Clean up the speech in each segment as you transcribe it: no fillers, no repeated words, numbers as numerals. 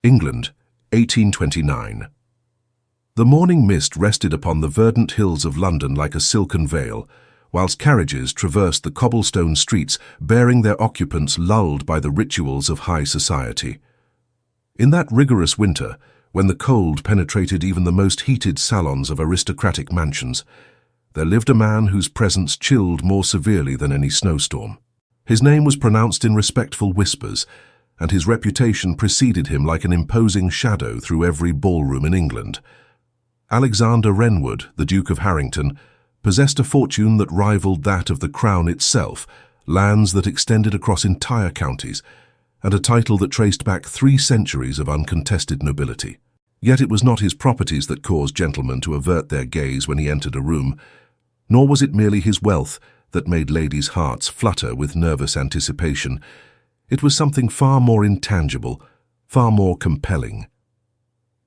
England, 1829. The morning mist rested upon the verdant hills of London like a silken veil, whilst carriages traversed the cobblestone streets bearing their occupants lulled by the rituals of high society. In that rigorous winter, when the cold penetrated even the most heated salons of aristocratic mansions, there lived a man whose presence chilled more severely than any snowstorm. His name was pronounced in respectful whispers, and his reputation preceded him like an imposing shadow through every ballroom in England. Alexander Wrenwood, the Duke of Harrington, possessed a fortune that rivaled that of the Crown itself, lands that extended across entire counties, and a title that traced back 3 centuries of uncontested nobility. Yet it was not his properties that caused gentlemen to avert their gaze when he entered a room, nor was it merely his wealth that made ladies' hearts flutter with nervous anticipation. It was something far more intangible, far more compelling.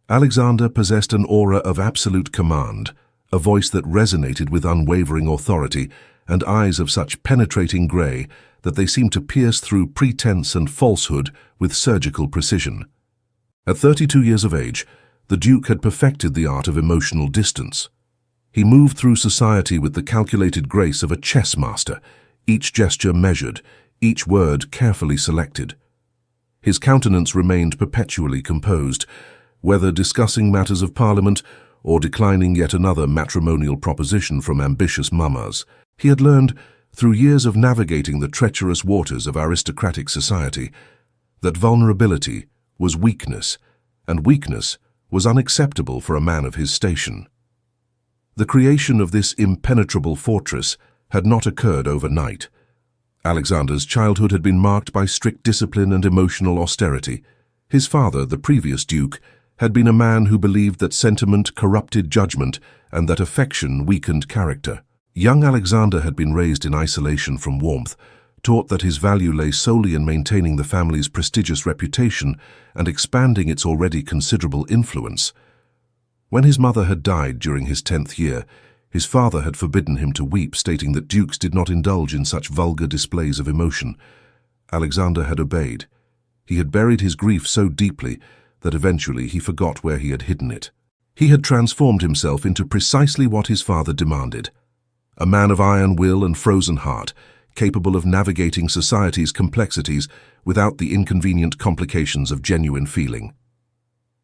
Alexander possessed an aura of absolute command, a voice that resonated with unwavering authority, and eyes of such penetrating grey that they seemed to pierce through pretense and falsehood with surgical precision. At 32 years of age, the Duke had perfected the art of emotional distance. He moved through society with the calculated grace of a chess master, each gesture measured, each word carefully selected. His countenance remained perpetually composed, whether discussing matters of Parliament or declining yet another matrimonial proposition from ambitious mammas. He had learned, through years of navigating the treacherous waters of aristocratic society, that vulnerability was weakness, and weakness was unacceptable for a man of his station. The creation of this impenetrable fortress had not occurred overnight. Alexander's childhood had been marked by strict discipline and emotional austerity. His father, the previous duke, had been a man who believed that sentiment corrupted judgment and that affection weakened character. Young Alexander had been raised in isolation from warmth, taught that his value lay solely in maintaining the family's prestigious reputation and expanding its already considerable influence. When his mother had died during his 10th year, his father had forbidden him to weep, stating that dukes did not indulge in such vulgar displays of emotion. Alexander had obeyed. He had buried his grief so deeply that eventually he forgot where he had hidden it. He had transformed himself into precisely what his father demanded: a man of iron will and frozen heart, capable of navigating society's complexities without the inconvenient complications of genuine feeling.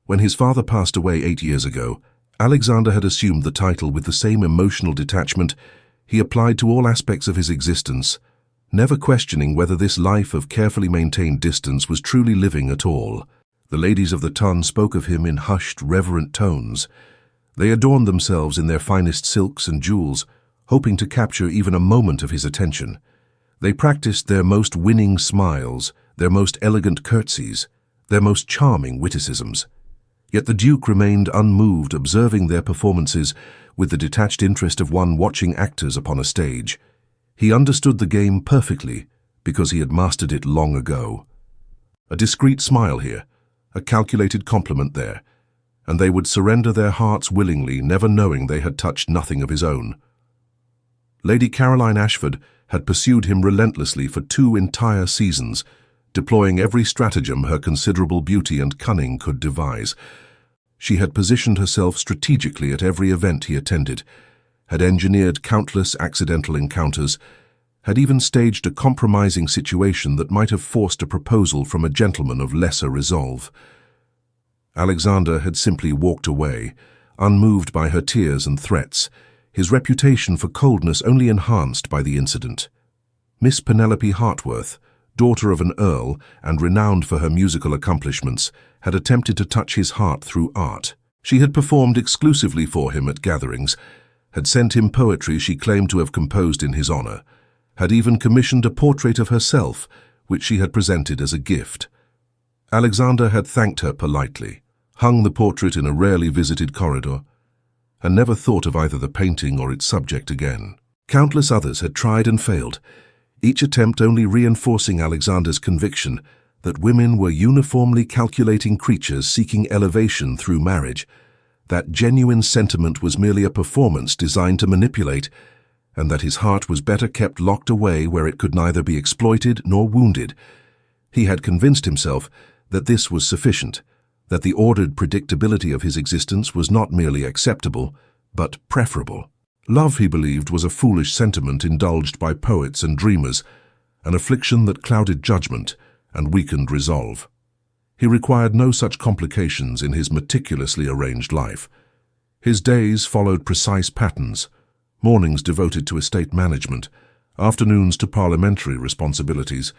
When his father passed away 8 years ago, Alexander had assumed the title with the same emotional detachment he applied to all aspects of his existence, never questioning whether this life of carefully maintained distance was truly living at all. The ladies of the ton spoke of him in hushed, reverent tones. They adorned themselves in their finest silks and jewels, hoping to capture even a moment of his attention. They practiced their most winning smiles, their most elegant curtsies, their most charming witticisms. Yet the Duke remained unmoved, observing their performances with the detached interest of one watching actors upon a stage. He understood the game perfectly because he had mastered it long ago. A discreet smile here, a calculated compliment there, and they would surrender their hearts willingly, never knowing they had touched nothing of his own. Lady Caroline Ashford had pursued him relentlessly for 2 entire seasons, deploying every stratagem her considerable beauty and cunning could devise. She had positioned herself strategically at every event he attended, had engineered countless accidental encounters, had even staged a compromising situation that might have forced a proposal from a gentleman of lesser resolve. Alexander had simply walked away, unmoved by her tears and threats, his reputation for coldness only enhanced by the incident. Miss Penelope Hartworth, daughter of an earl and renowned for her musical accomplishments, had attempted to touch his heart through art. She had performed exclusively for him at gatherings, had sent him poetry she claimed to have composed in his honor, had even commissioned a portrait of herself, which she had presented as a gift. Alexander had thanked her politely, hung the portrait in a rarely visited corridor, and never thought of either the painting or its subject again. Countless others had tried and failed, each attempt only reinforcing Alexander's conviction that women were uniformly calculating creatures seeking elevation through marriage, that genuine sentiment was merely a performance designed to manipulate, and that his heart was better kept locked away where it could neither be exploited nor wounded. He had convinced himself that this was sufficient, that the ordered predictability of his existence was not merely acceptable, but preferable. Love, he believed, was a foolish sentiment indulged by poets and dreamers, an affliction that clouded judgment and weakened resolve. He required no such complications in his meticulously arranged life. His days followed precise patterns, mornings devoted to estate management, afternoons to parliamentary responsibilities,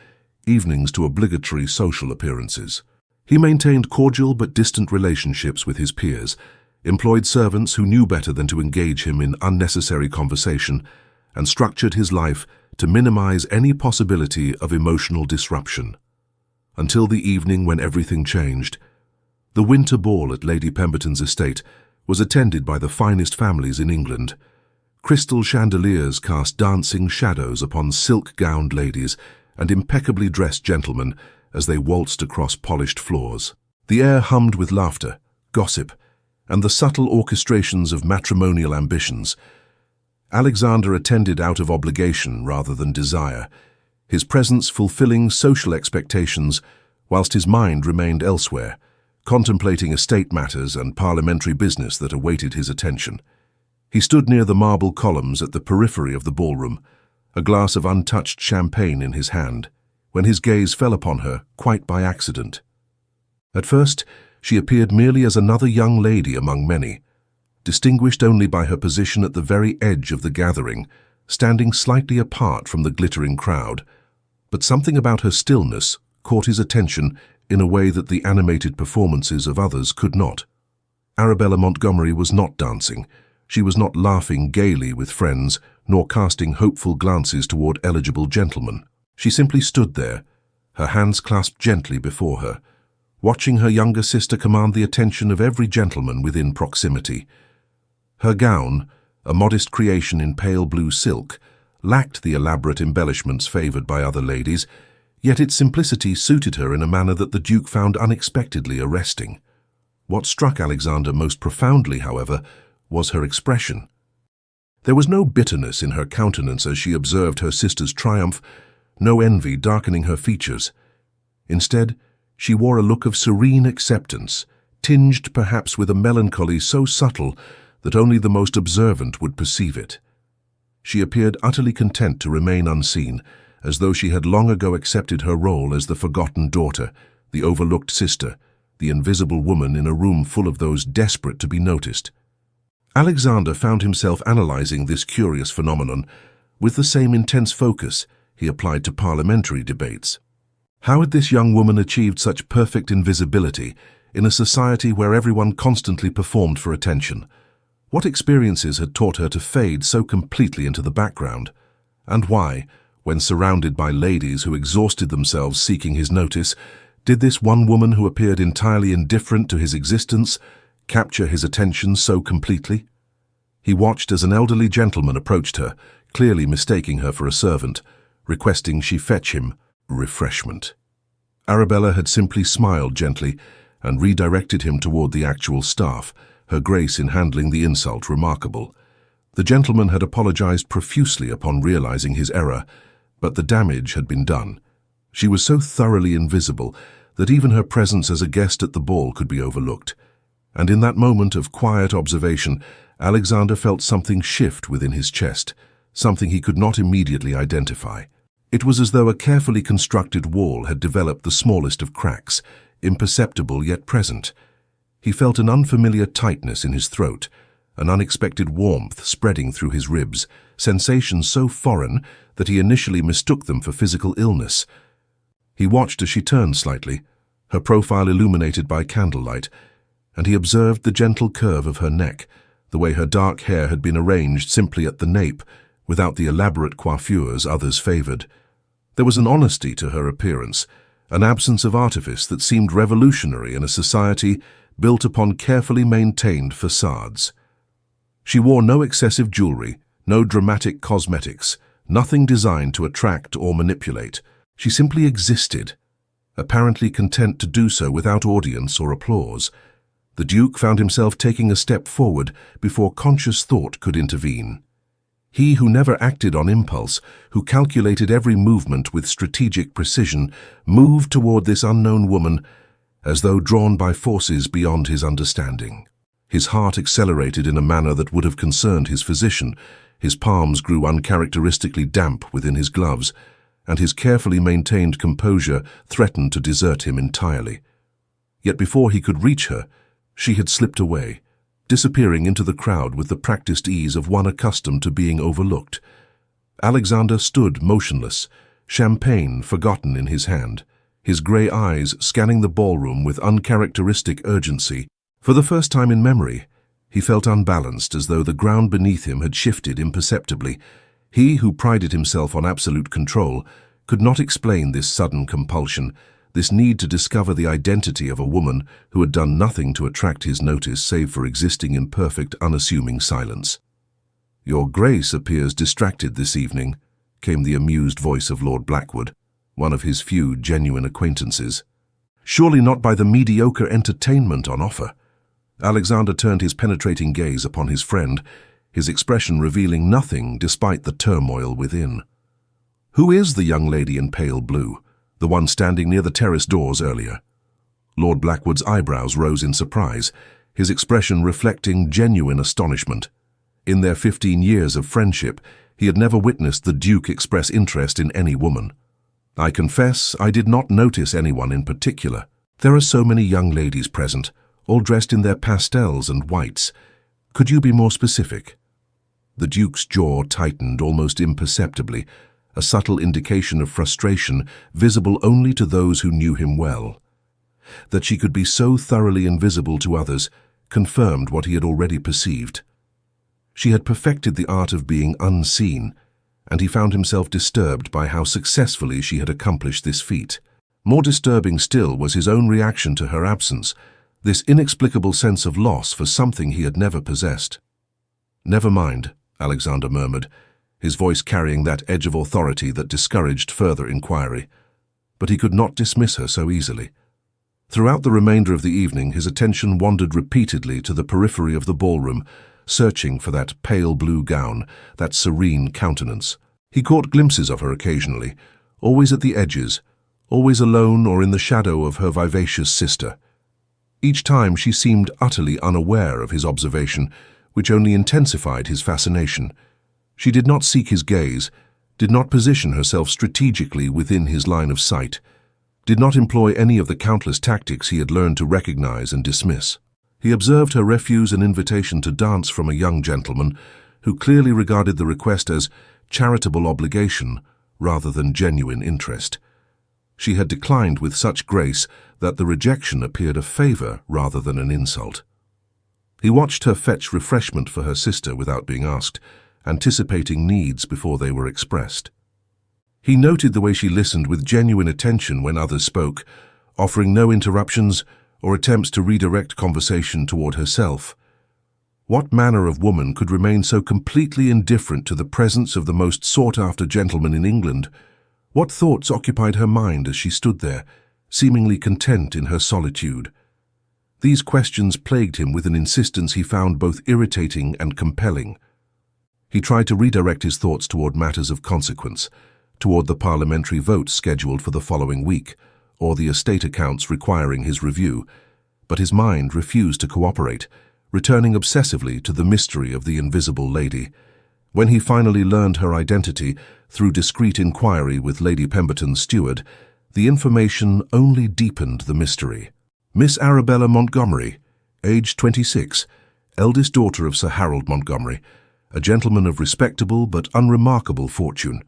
evenings to obligatory social appearances. He maintained cordial but distant relationships with his peers, employed servants who knew better than to engage him in unnecessary conversation, and structured his life to minimize any possibility of emotional disruption. Until the evening when everything changed. The winter ball at Lady Pemberton's estate was attended by the finest families in England. Crystal chandeliers cast dancing shadows upon silk-gowned ladies and impeccably dressed gentlemen as they waltzed across polished floors. The air hummed with laughter, gossip, and the subtle orchestrations of matrimonial ambitions. Alexander attended out of obligation rather than desire, his presence fulfilling social expectations whilst his mind remained elsewhere, contemplating estate matters and parliamentary business that awaited his attention. He stood near the marble columns at the periphery of the ballroom, a glass of untouched champagne in his hand, when his gaze fell upon her quite by accident. At first, she appeared merely as another young lady among many, distinguished only by her position at the very edge of the gathering, standing slightly apart from the glittering crowd. But something about her stillness caught his attention in a way that the animated performances of others could not. Arabella Montgomery was not dancing. She was not laughing gaily with friends, nor casting hopeful glances toward eligible gentlemen. She simply stood there, her hands clasped gently before her, watching her younger sister command the attention of every gentleman within proximity. Her gown, a modest creation in pale blue silk, lacked the elaborate embellishments favored by other ladies, yet its simplicity suited her in a manner that the Duke found unexpectedly arresting. What struck Alexander most profoundly, however, was her expression. There was no bitterness in her countenance as she observed her sister's triumph, no envy darkening her features. Instead, she wore a look of serene acceptance, tinged perhaps with a melancholy so subtle that only the most observant would perceive it. She appeared utterly content to remain unseen, as though she had long ago accepted her role as the forgotten daughter, the overlooked sister, the invisible woman in a room full of those desperate to be noticed. Alexander found himself analyzing this curious phenomenon with the same intense focus he applied to parliamentary debates. How had this young woman achieved such perfect invisibility in a society where everyone constantly performed for attention? What experiences had taught her to fade so completely into the background? And why, when surrounded by ladies who exhausted themselves seeking his notice, did this one woman who appeared entirely indifferent to his existence capture his attention so completely? He watched as an elderly gentleman approached her, clearly mistaking her for a servant, requesting she fetch him refreshment. Arabella had simply smiled gently and redirected him toward the actual staff, her grace in handling the insult remarkable. The gentleman had apologized profusely upon realizing his error, but the damage had been done. She was so thoroughly invisible that even her presence as a guest at the ball could be overlooked. And in that moment of quiet observation, Alexander felt something shift within his chest, something he could not immediately identify. It was as though a carefully constructed wall had developed the smallest of cracks, imperceptible yet present. He felt an unfamiliar tightness in his throat, an unexpected warmth spreading through his ribs, sensations so foreign that he initially mistook them for physical illness. He watched as she turned slightly, her profile illuminated by candlelight, and he observed the gentle curve of her neck, the way her dark hair had been arranged simply at the nape, without the elaborate coiffures others favored. There was an honesty to her appearance, an absence of artifice that seemed revolutionary in a society built upon carefully maintained facades. She wore no excessive jewelry, no dramatic cosmetics, nothing designed to attract or manipulate. She simply existed, apparently content to do so without audience or applause. The Duke found himself taking a step forward before conscious thought could intervene. He who never acted on impulse, who calculated every movement with strategic precision, moved toward this unknown woman as though drawn by forces beyond his understanding. His heart accelerated in a manner that would have concerned his physician. His palms grew uncharacteristically damp within his gloves, and his carefully maintained composure threatened to desert him entirely. Yet before he could reach her, she had slipped away, disappearing into the crowd with the practiced ease of one accustomed to being overlooked. Alexander stood motionless, champagne forgotten in his hand, his grey eyes scanning the ballroom with uncharacteristic urgency. For the first time in memory, he felt unbalanced, as though the ground beneath him had shifted imperceptibly. He, who prided himself on absolute control, could not explain this sudden compulsion, this need to discover the identity of a woman who had done nothing to attract his notice save for existing in perfect, unassuming silence. "Your Grace appears distracted this evening," came the amused voice of Lord Blackwood, one of his few genuine acquaintances. "Surely not by the mediocre entertainment on offer." Alexander turned his penetrating gaze upon his friend, his expression revealing nothing despite the turmoil within. "Who is the young lady in pale blue, the one standing near the terrace doors earlier?" Lord Blackwood's eyebrows rose in surprise, his expression reflecting genuine astonishment. In their 15 years of friendship, he had never witnessed the Duke express interest in any woman. "I confess I did not notice anyone in particular. There are so many young ladies present, all dressed in their pastels and whites. Could you be more specific?" The Duke's jaw tightened almost imperceptibly, a subtle indication of frustration visible only to those who knew him well. That she could be so thoroughly invisible to others confirmed what he had already perceived. She had perfected the art of being unseen, and he found himself disturbed by how successfully she had accomplished this feat. More disturbing still was his own reaction to her absence, this inexplicable sense of loss for something he had never possessed. "Never mind," Alexander murmured, his voice carrying that edge of authority that discouraged further inquiry. But he could not dismiss her so easily. Throughout the remainder of the evening, his attention wandered repeatedly to the periphery of the ballroom, searching for that pale blue gown, that serene countenance. He caught glimpses of her occasionally, always at the edges, always alone or in the shadow of her vivacious sister. Each time she seemed utterly unaware of his observation, which only intensified his fascination. She did not seek his gaze, did not position herself strategically within his line of sight, did not employ any of the countless tactics he had learned to recognize and dismiss. He observed her refuse an invitation to dance from a young gentleman who clearly regarded the request as charitable obligation rather than genuine interest. She had declined with such grace that the rejection appeared a favor rather than an insult. He watched her fetch refreshment for her sister without being asked, anticipating needs before they were expressed. He noted the way she listened with genuine attention when others spoke, offering no interruptions or attempts to redirect conversation toward herself. What manner of woman could remain so completely indifferent to the presence of the most sought-after gentleman in England? What thoughts occupied her mind as she stood there, seemingly content in her solitude? These questions plagued him with an insistence he found both irritating and compelling. He tried to redirect his thoughts toward matters of consequence, toward the parliamentary votes scheduled for the following week, or the estate accounts requiring his review, but his mind refused to cooperate, returning obsessively to the mystery of the invisible lady. When he finally learned her identity through discreet inquiry with Lady Pemberton's steward, the information only deepened the mystery. Miss Arabella Montgomery, aged 26, eldest daughter of Sir Harold Montgomery, a gentleman of respectable but unremarkable fortune.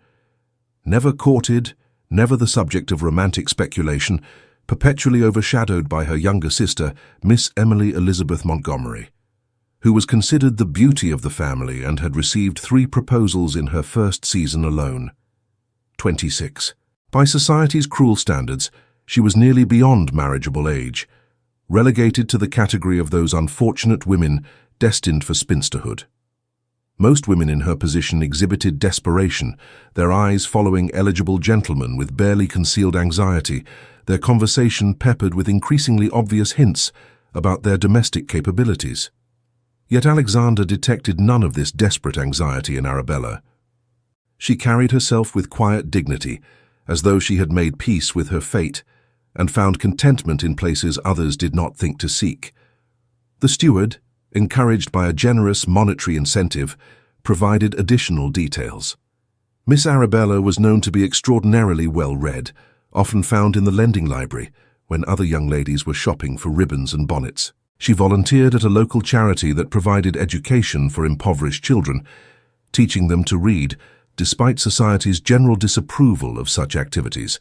Never courted, never the subject of romantic speculation, perpetually overshadowed by her younger sister, Miss Emily Elizabeth Montgomery, who was considered the beauty of the family and had received 3 proposals in her first season alone. 26. By society's cruel standards, she was nearly beyond marriageable age, relegated to the category of those unfortunate women destined for spinsterhood. Most women in her position exhibited desperation, their eyes following eligible gentlemen with barely concealed anxiety, their conversation peppered with increasingly obvious hints about their domestic capabilities. Yet Alexander detected none of this desperate anxiety in Arabella. She carried herself with quiet dignity, as though she had made peace with her fate, and found contentment in places others did not think to seek. The steward, encouraged by a generous monetary incentive, provided additional details. Miss Arabella was known to be extraordinarily well-read, often found in the lending library when other young ladies were shopping for ribbons and bonnets. She volunteered at a local charity that provided education for impoverished children, teaching them to read, despite society's general disapproval of such activities.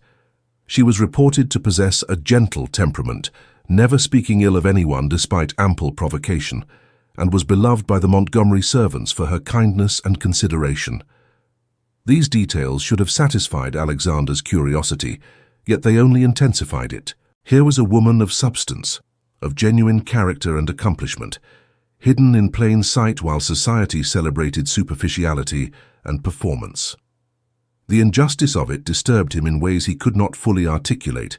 She was reported to possess a gentle temperament, never speaking ill of anyone despite ample provocation, and was beloved by the Montgomery servants for her kindness and consideration. These details should have satisfied Alexander's curiosity, yet they only intensified it. Here was a woman of substance, of genuine character and accomplishment, hidden in plain sight while society celebrated superficiality and performance. The injustice of it disturbed him in ways he could not fully articulate,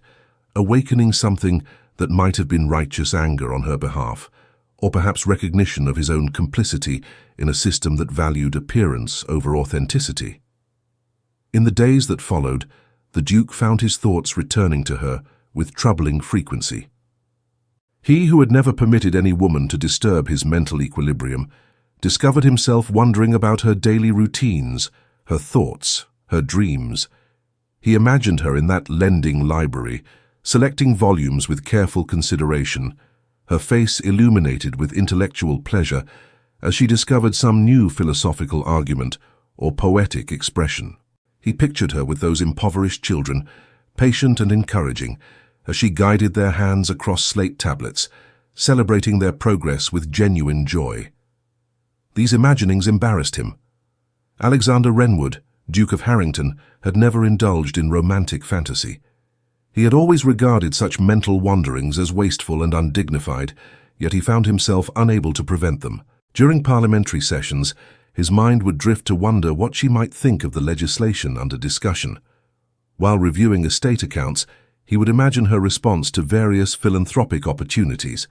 awakening something that might have been righteous anger on her behalf, or perhaps recognition of his own complicity in a system that valued appearance over authenticity. In the days that followed, the Duke found his thoughts returning to her with troubling frequency. He, who had never permitted any woman to disturb his mental equilibrium, discovered himself wondering about her daily routines, her thoughts, her dreams. He imagined her in that lending library, selecting volumes with careful consideration, her face illuminated with intellectual pleasure as she discovered some new philosophical argument or poetic expression. He pictured her with those impoverished children, patient and encouraging, as she guided their hands across slate tablets, celebrating their progress with genuine joy. These imaginings embarrassed him. Alexander Wrenwood, Duke of Harrington, had never indulged in romantic fantasy. He had always regarded such mental wanderings as wasteful and undignified, yet he found himself unable to prevent them. During parliamentary sessions, his mind would drift to wonder what she might think of the legislation under discussion. While reviewing estate accounts, he would imagine her response to various philanthropic opportunities.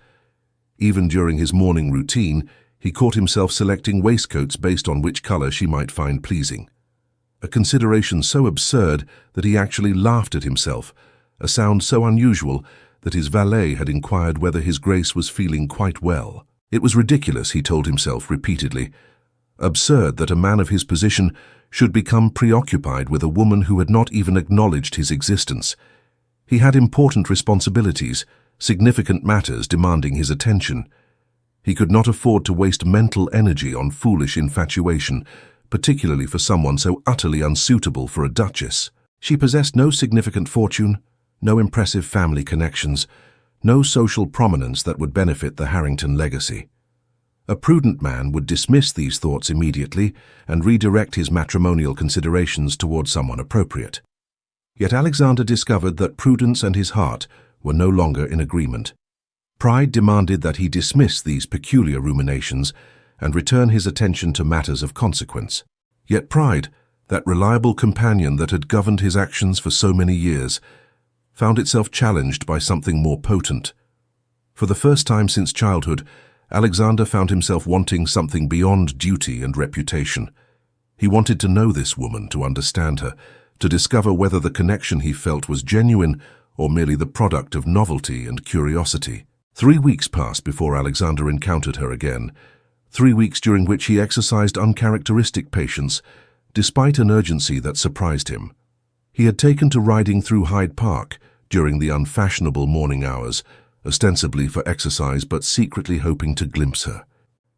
Even during his morning routine, he caught himself selecting waistcoats based on which color she might find pleasing. A consideration so absurd that he actually laughed at himself, a sound so unusual that his valet had inquired whether His Grace was feeling quite well. It was ridiculous, he told himself repeatedly. Absurd that a man of his position should become preoccupied with a woman who had not even acknowledged his existence. He had important responsibilities, significant matters demanding his attention. He could not afford to waste mental energy on foolish infatuation, particularly for someone so utterly unsuitable for a duchess. She possessed no significant fortune, no impressive family connections, no social prominence that would benefit the Harrington legacy. A prudent man would dismiss these thoughts immediately and redirect his matrimonial considerations toward someone appropriate. Yet Alexander discovered that prudence and his heart were no longer in agreement. Pride demanded that he dismiss these peculiar ruminations and return his attention to matters of consequence. Yet pride, that reliable companion that had governed his actions for so many years, found itself challenged by something more potent. For the first time since childhood, Alexander found himself wanting something beyond duty and reputation. He wanted to know this woman, to understand her, to discover whether the connection he felt was genuine or merely the product of novelty and curiosity. 3 weeks passed before Alexander encountered her again, 3 weeks during which he exercised uncharacteristic patience, despite an urgency that surprised him. He had taken to riding through Hyde Park during the unfashionable morning hours, ostensibly for exercise but secretly hoping to glimpse her.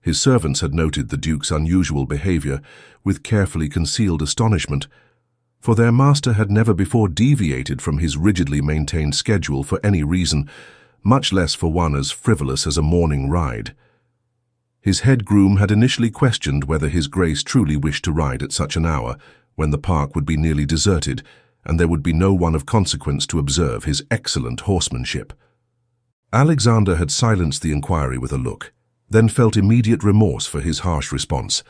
His servants had noted the Duke's unusual behavior with carefully concealed astonishment, for their master had never before deviated from his rigidly maintained schedule for any reason, much less for one as frivolous as a morning ride. His head groom had initially questioned whether His Grace truly wished to ride at such an hour, when the park would be nearly deserted, and there would be no one of consequence to observe his excellent horsemanship. Alexander had silenced the inquiry with a look, then felt immediate remorse for his harsh response.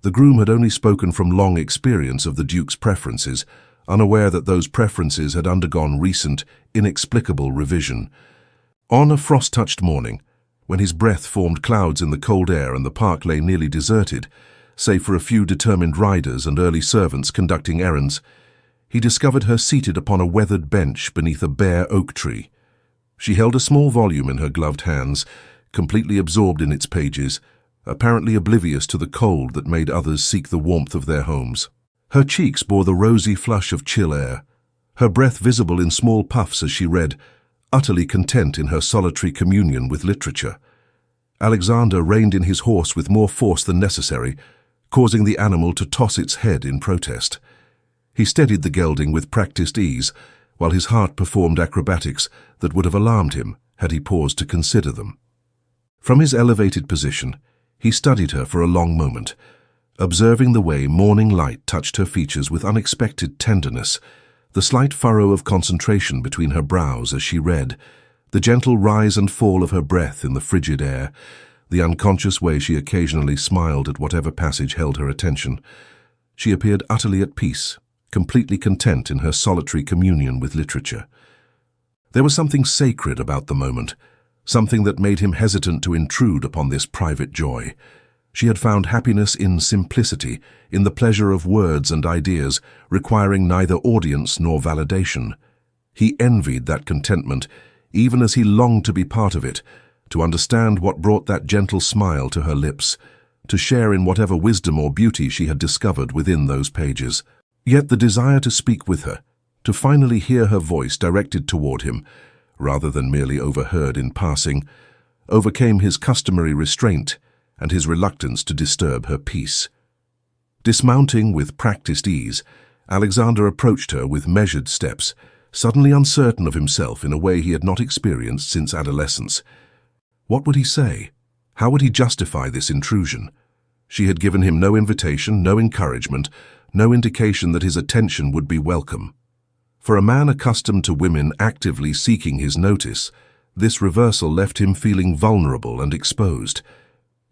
The groom had only spoken from long experience of the Duke's preferences, unaware that those preferences had undergone recent, inexplicable revision. On a frost-touched morning, when his breath formed clouds in the cold air and the park lay nearly deserted, save for a few determined riders and early servants conducting errands, he discovered her seated upon a weathered bench beneath a bare oak tree. She held a small volume in her gloved hands, completely absorbed in its pages, apparently oblivious to the cold that made others seek the warmth of their homes. Her cheeks bore the rosy flush of chill air, her breath visible in small puffs as she read, utterly content in her solitary communion with literature. Alexander reined in his horse with more force than necessary, causing the animal to toss its head in protest. He steadied the gelding with practiced ease, while his heart performed acrobatics that would have alarmed him had he paused to consider them. From his elevated position, he studied her for a long moment, observing the way morning light touched her features with unexpected tenderness, the slight furrow of concentration between her brows as she read, the gentle rise and fall of her breath in the frigid air, the unconscious way she occasionally smiled at whatever passage held her attention. She appeared utterly at peace, completely content in her solitary communion with literature. There was something sacred about the moment, something that made him hesitant to intrude upon this private joy. She had found happiness in simplicity, in the pleasure of words and ideas, requiring neither audience nor validation. He envied that contentment, even as he longed to be part of it, to understand what brought that gentle smile to her lips, to share in whatever wisdom or beauty she had discovered within those pages. Yet the desire to speak with her, to finally hear her voice directed toward him, rather than merely overheard in passing, overcame his customary restraint and his reluctance to disturb her peace. Dismounting with practiced ease, Alexander approached her with measured steps, suddenly uncertain of himself in a way he had not experienced since adolescence. What would he say? How would he justify this intrusion? She had given him no invitation, no encouragement, no indication that his attention would be welcome. For a man accustomed to women actively seeking his notice, this reversal left him feeling vulnerable and exposed.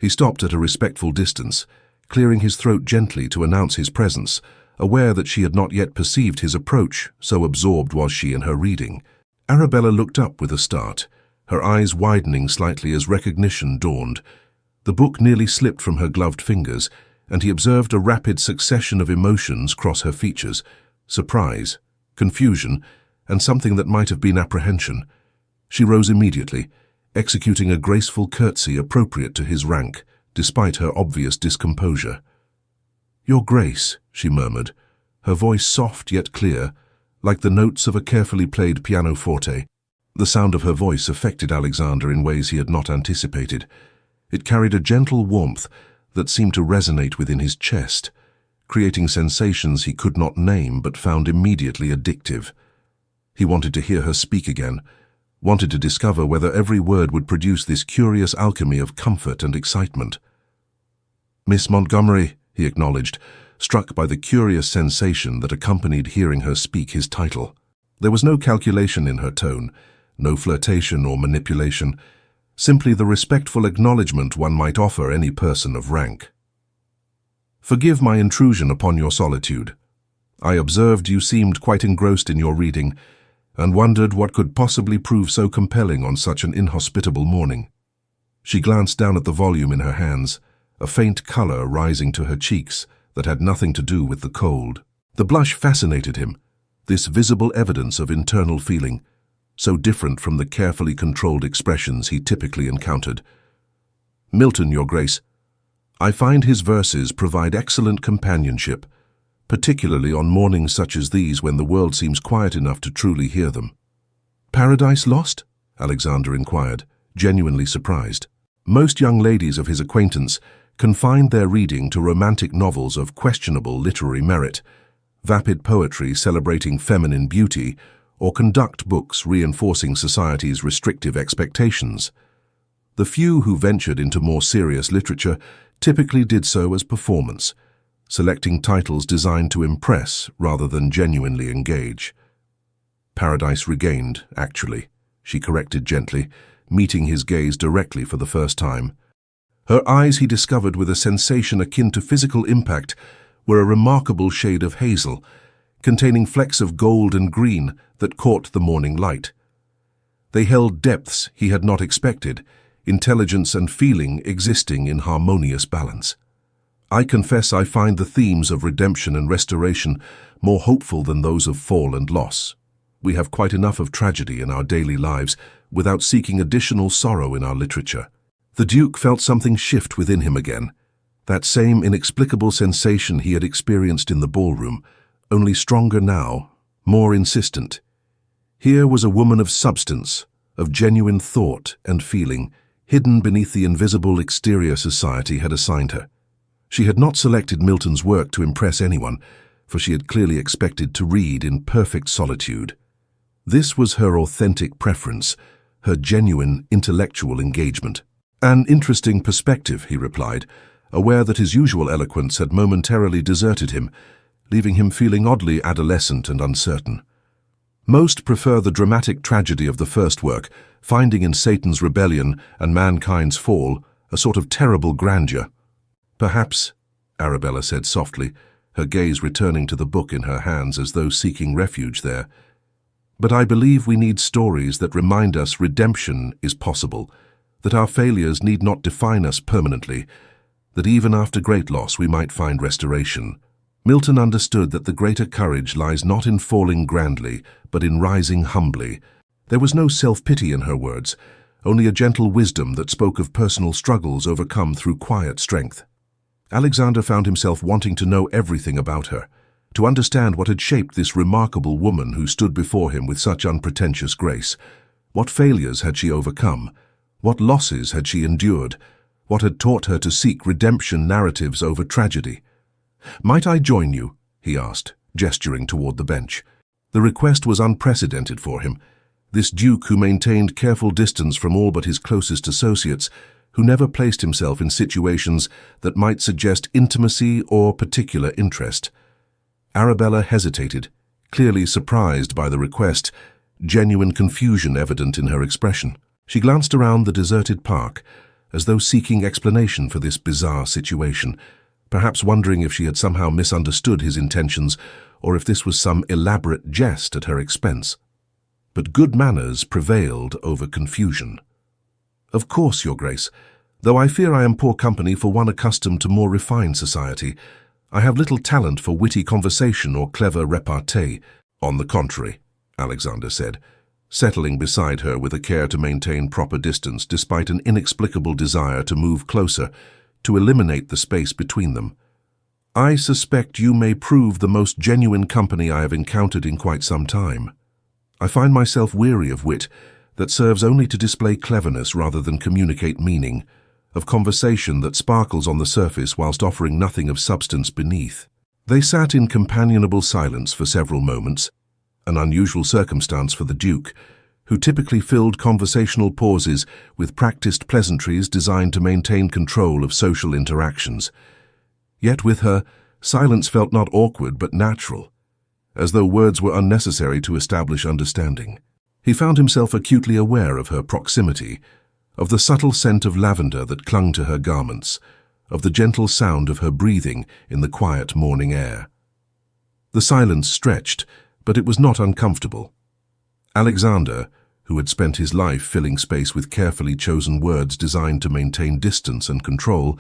He stopped at a respectful distance, clearing his throat gently to announce his presence, aware that she had not yet perceived his approach, so absorbed was she in her reading. Arabella looked up with a start, her eyes widening slightly as recognition dawned. The book nearly slipped from her gloved fingers, and he observed a rapid succession of emotions cross her features: surprise, confusion, and something that might have been apprehension. She rose immediately, executing a graceful curtsy appropriate to his rank, despite her obvious discomposure. "Your Grace," she murmured, her voice soft yet clear, like the notes of a carefully played pianoforte. The sound of her voice affected Alexander in ways he had not anticipated. It carried a gentle warmth that seemed to resonate within his chest, creating sensations he could not name but found immediately addictive. He wanted to hear her speak again, wanted to discover whether every word would produce this curious alchemy of comfort and excitement. "Miss Montgomery," he acknowledged, struck by the curious sensation that accompanied hearing her speak his title. There was no calculation in her tone, no flirtation or manipulation, simply the respectful acknowledgement one might offer any person of rank. "Forgive my intrusion upon your solitude. I observed you seemed quite engrossed in your reading, and wondered what could possibly prove so compelling on such an inhospitable morning." She glanced down at the volume in her hands, a faint color rising to her cheeks that had nothing to do with the cold. The blush fascinated him, this visible evidence of internal feeling, so different from the carefully controlled expressions he typically encountered. "Milton, Your Grace. I find his verses provide excellent companionship, particularly on mornings such as these when the world seems quiet enough to truly hear them." "Paradise Lost?" Alexander inquired, genuinely surprised. Most young ladies of his acquaintance confined their reading to romantic novels of questionable literary merit, vapid poetry celebrating feminine beauty, or conduct books reinforcing society's restrictive expectations. The few who ventured into more serious literature typically did so as performance, selecting titles designed to impress rather than genuinely engage. "Paradise Regained, actually," she corrected gently, meeting his gaze directly for the first time. Her eyes, he discovered with a sensation akin to physical impact, were a remarkable shade of hazel, containing flecks of gold and green that caught the morning light. They held depths he had not expected, intelligence and feeling existing in harmonious balance. "I confess I find the themes of redemption and restoration more hopeful than those of fall and loss. We have quite enough of tragedy in our daily lives without seeking additional sorrow in our literature. The Duke felt something shift within him again, that same inexplicable sensation he had experienced in the ballroom, only stronger now, more insistent. Here was a woman of substance, of genuine thought and feeling, hidden beneath the invisible exterior society had assigned her. She had not selected Milton's work to impress anyone, for she had clearly expected to read in perfect solitude. This was her authentic preference, her genuine intellectual engagement. An interesting perspective, he replied, aware that his usual eloquence had momentarily deserted him, leaving him feeling oddly adolescent and uncertain. Most prefer the dramatic tragedy of the first work, finding in Satan's rebellion and mankind's fall a sort of terrible grandeur. Perhaps, Arabella said softly, her gaze returning to the book in her hands as though seeking refuge there. But I believe we need stories that remind us redemption is possible, that our failures need not define us permanently, that even after great loss we might find restoration. Milton understood that the greater courage lies not in falling grandly, but in rising humbly. There was no self-pity in her words, only a gentle wisdom that spoke of personal struggles overcome through quiet strength. Alexander found himself wanting to know everything about her, to understand what had shaped this remarkable woman who stood before him with such unpretentious grace. What failures had she overcome? What losses had she endured? What had taught her to seek redemption narratives over tragedy? "Might I join you?" he asked, gesturing toward the bench. The request was unprecedented for him. This duke who maintained careful distance from all but his closest associates, who never placed himself in situations that might suggest intimacy or particular interest. Arabella hesitated, clearly surprised by the request, genuine confusion evident in her expression. She glanced around the deserted park, as though seeking explanation for this bizarre situation, perhaps wondering if she had somehow misunderstood his intentions or if this was some elaborate jest at her expense. But good manners prevailed over confusion. "Of course, Your Grace, though I fear I am poor company for one accustomed to more refined society. I have little talent for witty conversation or clever repartee." "On the contrary," Alexander said, settling beside her with a care to maintain proper distance despite an inexplicable desire to move closer, to eliminate the space between them. "I suspect you may prove the most genuine company I have encountered in quite some time. I find myself weary of wit that serves only to display cleverness rather than communicate meaning, of conversation that sparkles on the surface whilst offering nothing of substance beneath." They sat in companionable silence for several moments, an unusual circumstance for the Duke, who typically filled conversational pauses with practiced pleasantries designed to maintain control of social interactions. Yet with her, silence felt not awkward but natural, as though words were unnecessary to establish understanding. He found himself acutely aware of her proximity, of the subtle scent of lavender that clung to her garments, of the gentle sound of her breathing in the quiet morning air. The silence stretched, but it was not uncomfortable. Alexander, who had spent his life filling space with carefully chosen words designed to maintain distance and control,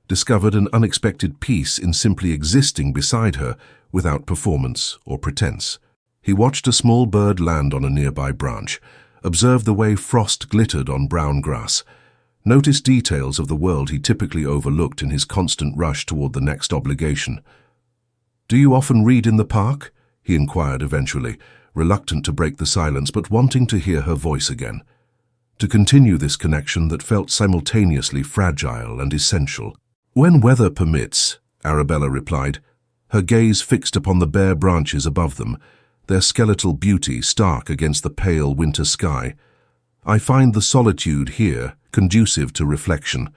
discovered an unexpected peace in simply existing beside her without performance or pretense. He watched a small bird land on a nearby branch, observed the way frost glittered on brown grass, noticed details of the world he typically overlooked in his constant rush toward the next obligation. "Do you often read in the park?" he inquired eventually, reluctant to break the silence but wanting to hear her voice again, to continue this connection that felt simultaneously fragile and essential. "When weather permits," Arabella replied, her gaze fixed upon the bare branches above them, their skeletal beauty stark against the pale winter sky. "I find the solitude here conducive to reflection.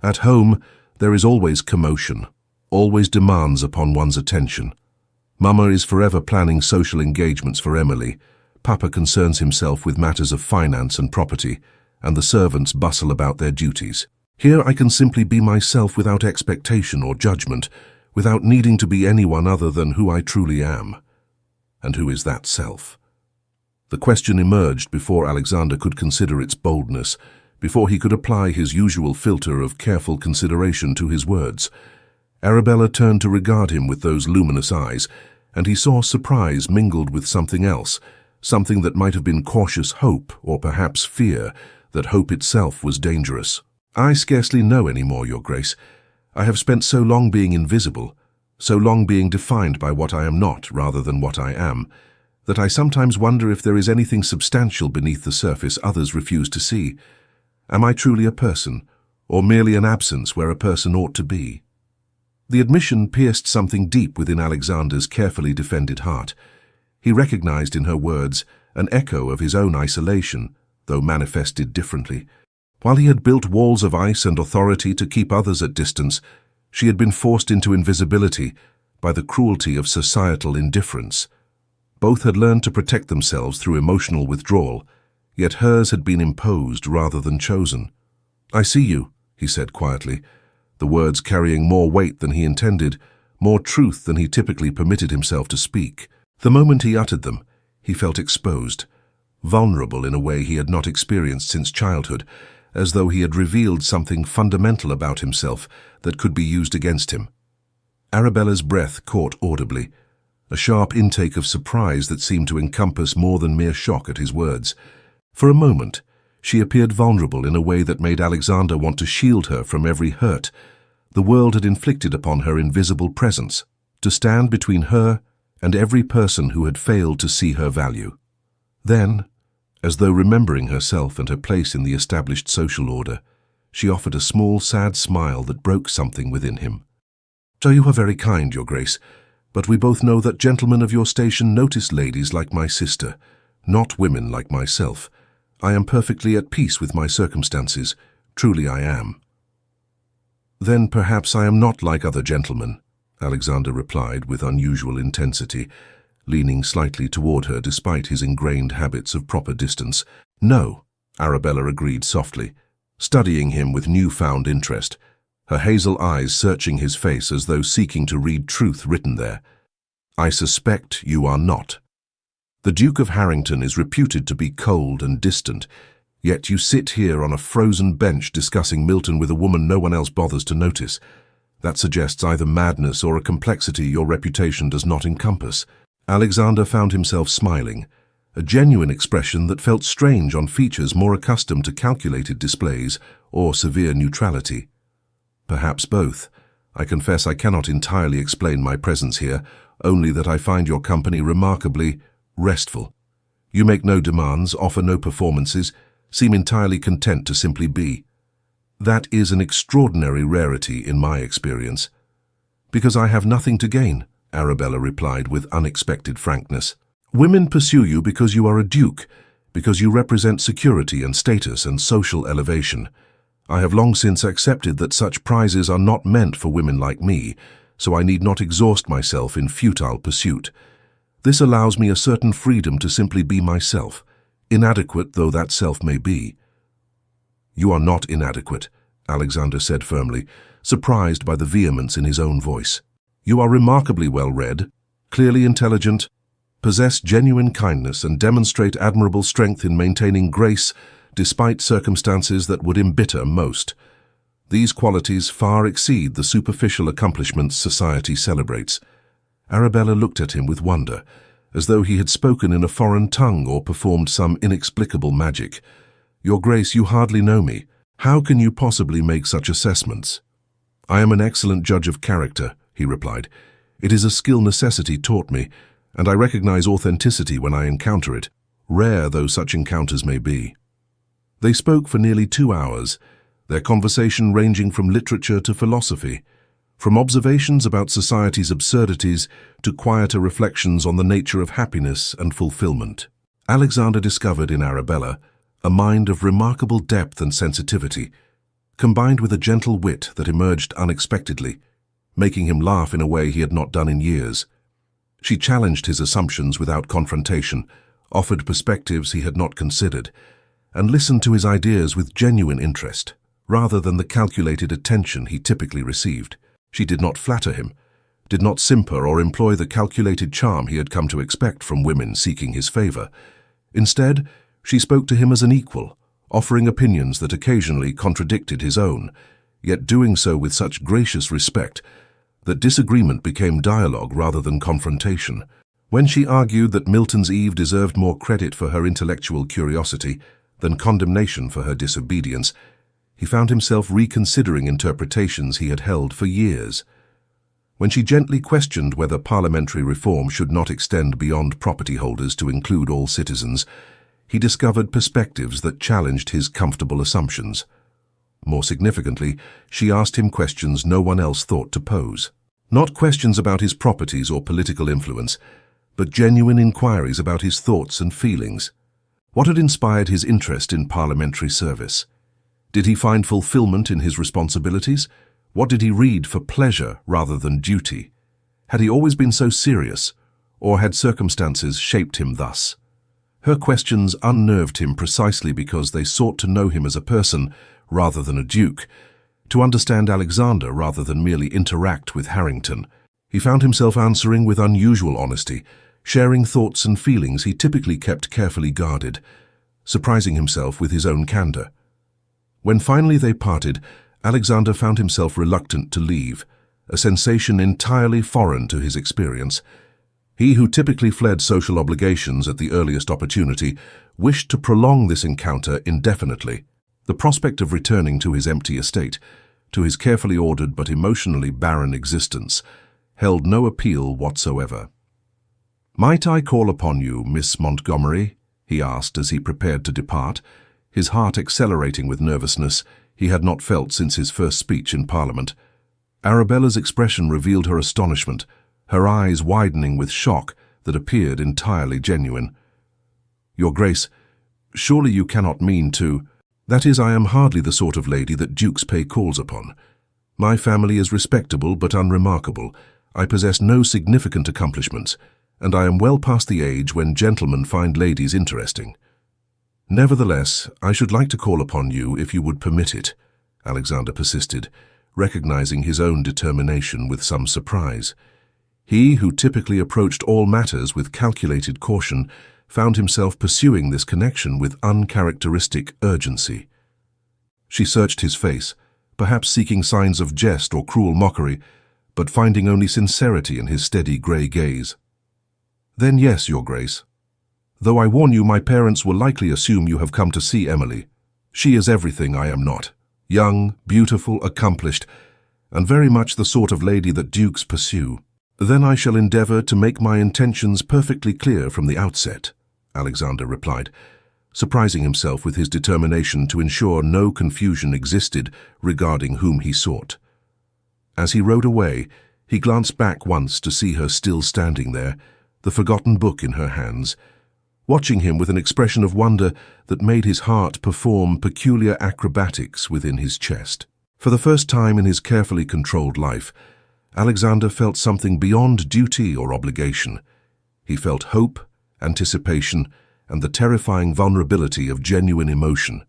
At home, there is always commotion, always demands upon one's attention. Mama is forever planning social engagements for Emily, Papa concerns himself with matters of finance and property, and the servants bustle about their duties. Here I can simply be myself without expectation or judgment, without needing to be anyone other than who I truly am. And who is that self?" The question emerged before Alexander could consider its boldness, before he could apply his usual filter of careful consideration to his words. Arabella turned to regard him with those luminous eyes, and he saw surprise mingled with something else, something that might have been cautious hope or perhaps fear that hope itself was dangerous. "I scarcely know any more, Your Grace. I have spent so long being invisible, so long being defined by what I am not rather than what I am, that I sometimes wonder if there is anything substantial beneath the surface others refuse to see. Am I truly a person, or merely an absence where a person ought to be?" The admission pierced something deep within Alexander's carefully defended heart. He recognized in her words an echo of his own isolation, though manifested differently. While he had built walls of ice and authority to keep others at distance, she had been forced into invisibility by the cruelty of societal indifference. Both had learned to protect themselves through emotional withdrawal, yet hers had been imposed rather than chosen. "I see you," he said quietly, the words carrying more weight than he intended, more truth than he typically permitted himself to speak. The moment he uttered them, he felt exposed, vulnerable in a way he had not experienced since childhood, as though he had revealed something fundamental about himself that could be used against him. Arabella's breath caught audibly, a sharp intake of surprise that seemed to encompass more than mere shock at his words. For a moment, she appeared vulnerable in a way that made Alexander want to shield her from every hurt the world had inflicted upon her invisible presence, to stand between her and every person who had failed to see her value. Then, as though remembering herself and her place in the established social order, she offered a small, sad smile that broke something within him. "You are very kind, Your Grace, but we both know that gentlemen of your station notice ladies like my sister, not women like myself. I am perfectly at peace with my circumstances, truly I am." "Then perhaps I am not like other gentlemen," Alexander replied with unusual intensity, leaning slightly toward her despite his ingrained habits of proper distance. "No," Arabella agreed softly, studying him with newfound interest, her hazel eyes searching his face as though seeking to read truth written there. "I suspect you are not. The Duke of Harrington is reputed to be cold and distant, yet you sit here on a frozen bench discussing Milton with a woman no one else bothers to notice. That suggests either madness or a complexity your reputation does not encompass." Alexander found himself smiling, a genuine expression that felt strange on features more accustomed to calculated displays or severe neutrality. "Perhaps both. I confess I cannot entirely explain my presence here, only that I find your company remarkably restful. You make no demands, offer no performances, seem entirely content to simply be. That is an extraordinary rarity in my experience." "Because I have nothing to gain," Arabella replied with unexpected frankness. "Women pursue you because you are a duke, because you represent security and status and social elevation. I have long since accepted that such prizes are not meant for women like me, so I need not exhaust myself in futile pursuit. This allows me a certain freedom to simply be myself, inadequate though that self may be." "You are not inadequate," Alexander said firmly, surprised by the vehemence in his own voice. "You are remarkably well read, clearly intelligent, possess genuine kindness and demonstrate admirable strength in maintaining grace despite circumstances that would embitter most. These qualities far exceed the superficial accomplishments society celebrates." Arabella looked at him with wonder, as though he had spoken in a foreign tongue or performed some inexplicable magic. "Your Grace, you hardly know me. How can you possibly make such assessments?" "I am an excellent judge of character," he replied. "It is a skill necessity taught me, and I recognize authenticity when I encounter it, rare though such encounters may be." They spoke for nearly 2 hours, their conversation ranging from literature to philosophy, from observations about society's absurdities to quieter reflections on the nature of happiness and fulfillment. Alexander discovered in Arabella a mind of remarkable depth and sensitivity, combined with a gentle wit that emerged unexpectedly, making him laugh in a way he had not done in years. She challenged his assumptions without confrontation, offered perspectives he had not considered, and listened to his ideas with genuine interest, rather than the calculated attention he typically received. She did not flatter him, did not simper or employ the calculated charm he had come to expect from women seeking his favor. Instead, she spoke to him as an equal, offering opinions that occasionally contradicted his own, yet doing so with such gracious respect that disagreement became dialogue rather than confrontation. When she argued that Milton's Eve deserved more credit for her intellectual curiosity than condemnation for her disobedience, he found himself reconsidering interpretations he had held for years. When she gently questioned whether parliamentary reform should not extend beyond property holders to include all citizens, he discovered perspectives that challenged his comfortable assumptions. More significantly, she asked him questions no one else thought to pose. Not questions about his properties or political influence, but genuine inquiries about his thoughts and feelings. What had inspired his interest in parliamentary service? Did he find fulfillment in his responsibilities? What did he read for pleasure rather than duty? Had he always been so serious, or had circumstances shaped him thus? Her questions unnerved him precisely because they sought to know him as a person rather than a duke, to understand Alexander rather than merely interact with Harrington. He found himself answering with unusual honesty, sharing thoughts and feelings he typically kept carefully guarded, surprising himself with his own candor. When finally they parted, Alexander found himself reluctant to leave, a sensation entirely foreign to his experience. He who typically fled social obligations at the earliest opportunity wished to prolong this encounter indefinitely. The prospect of returning to his empty estate, to his carefully ordered but emotionally barren existence, held no appeal whatsoever. "Might I call upon you, Miss Montgomery?" he asked as he prepared to depart, his heart accelerating with nervousness he had not felt since his first speech in Parliament. Arabella's expression revealed her astonishment, her eyes widening with shock that appeared entirely genuine. "Your Grace, surely you cannot mean to— That is, I am hardly the sort of lady that dukes pay calls upon. My family is respectable but unremarkable. I possess no significant accomplishments, and I am well past the age when gentlemen find ladies interesting. Nevertheless, I should like to call upon you if you would permit it," Alexander persisted, recognizing his own determination with some surprise. He, who typically approached all matters with calculated caution, found himself pursuing this connection with uncharacteristic urgency. She searched his face, perhaps seeking signs of jest or cruel mockery, but finding only sincerity in his steady grey gaze. "Then yes, Your Grace. Though I warn you, my parents will likely assume you have come to see Emily. She is everything I am not. Young, beautiful, accomplished, and very much the sort of lady that dukes pursue. Then I shall endeavour to make my intentions perfectly clear from the outset," Alexander replied, surprising himself with his determination to ensure no confusion existed regarding whom he sought. As he rode away, he glanced back once to see her still standing there, the forgotten book in her hands, watching him with an expression of wonder that made his heart perform peculiar acrobatics within his chest. For the first time in his carefully controlled life, Alexander felt something beyond duty or obligation. He felt hope, anticipation, and the terrifying vulnerability of genuine emotion.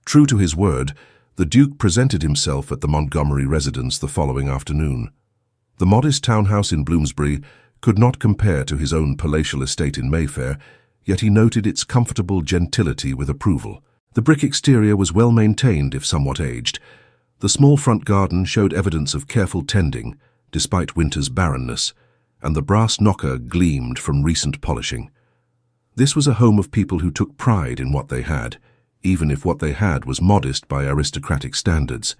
True to his word, the Duke presented himself at the Montgomery residence the following afternoon. The modest townhouse in Bloomsbury could not compare to his own palatial estate in Mayfair, yet he noted its comfortable gentility with approval. The brick exterior was well maintained if somewhat aged. The small front garden showed evidence of careful tending, despite winter's barrenness, and the brass knocker gleamed from recent polishing. This was a home of people who took pride in what they had, even if what they had was modest by aristocratic standards.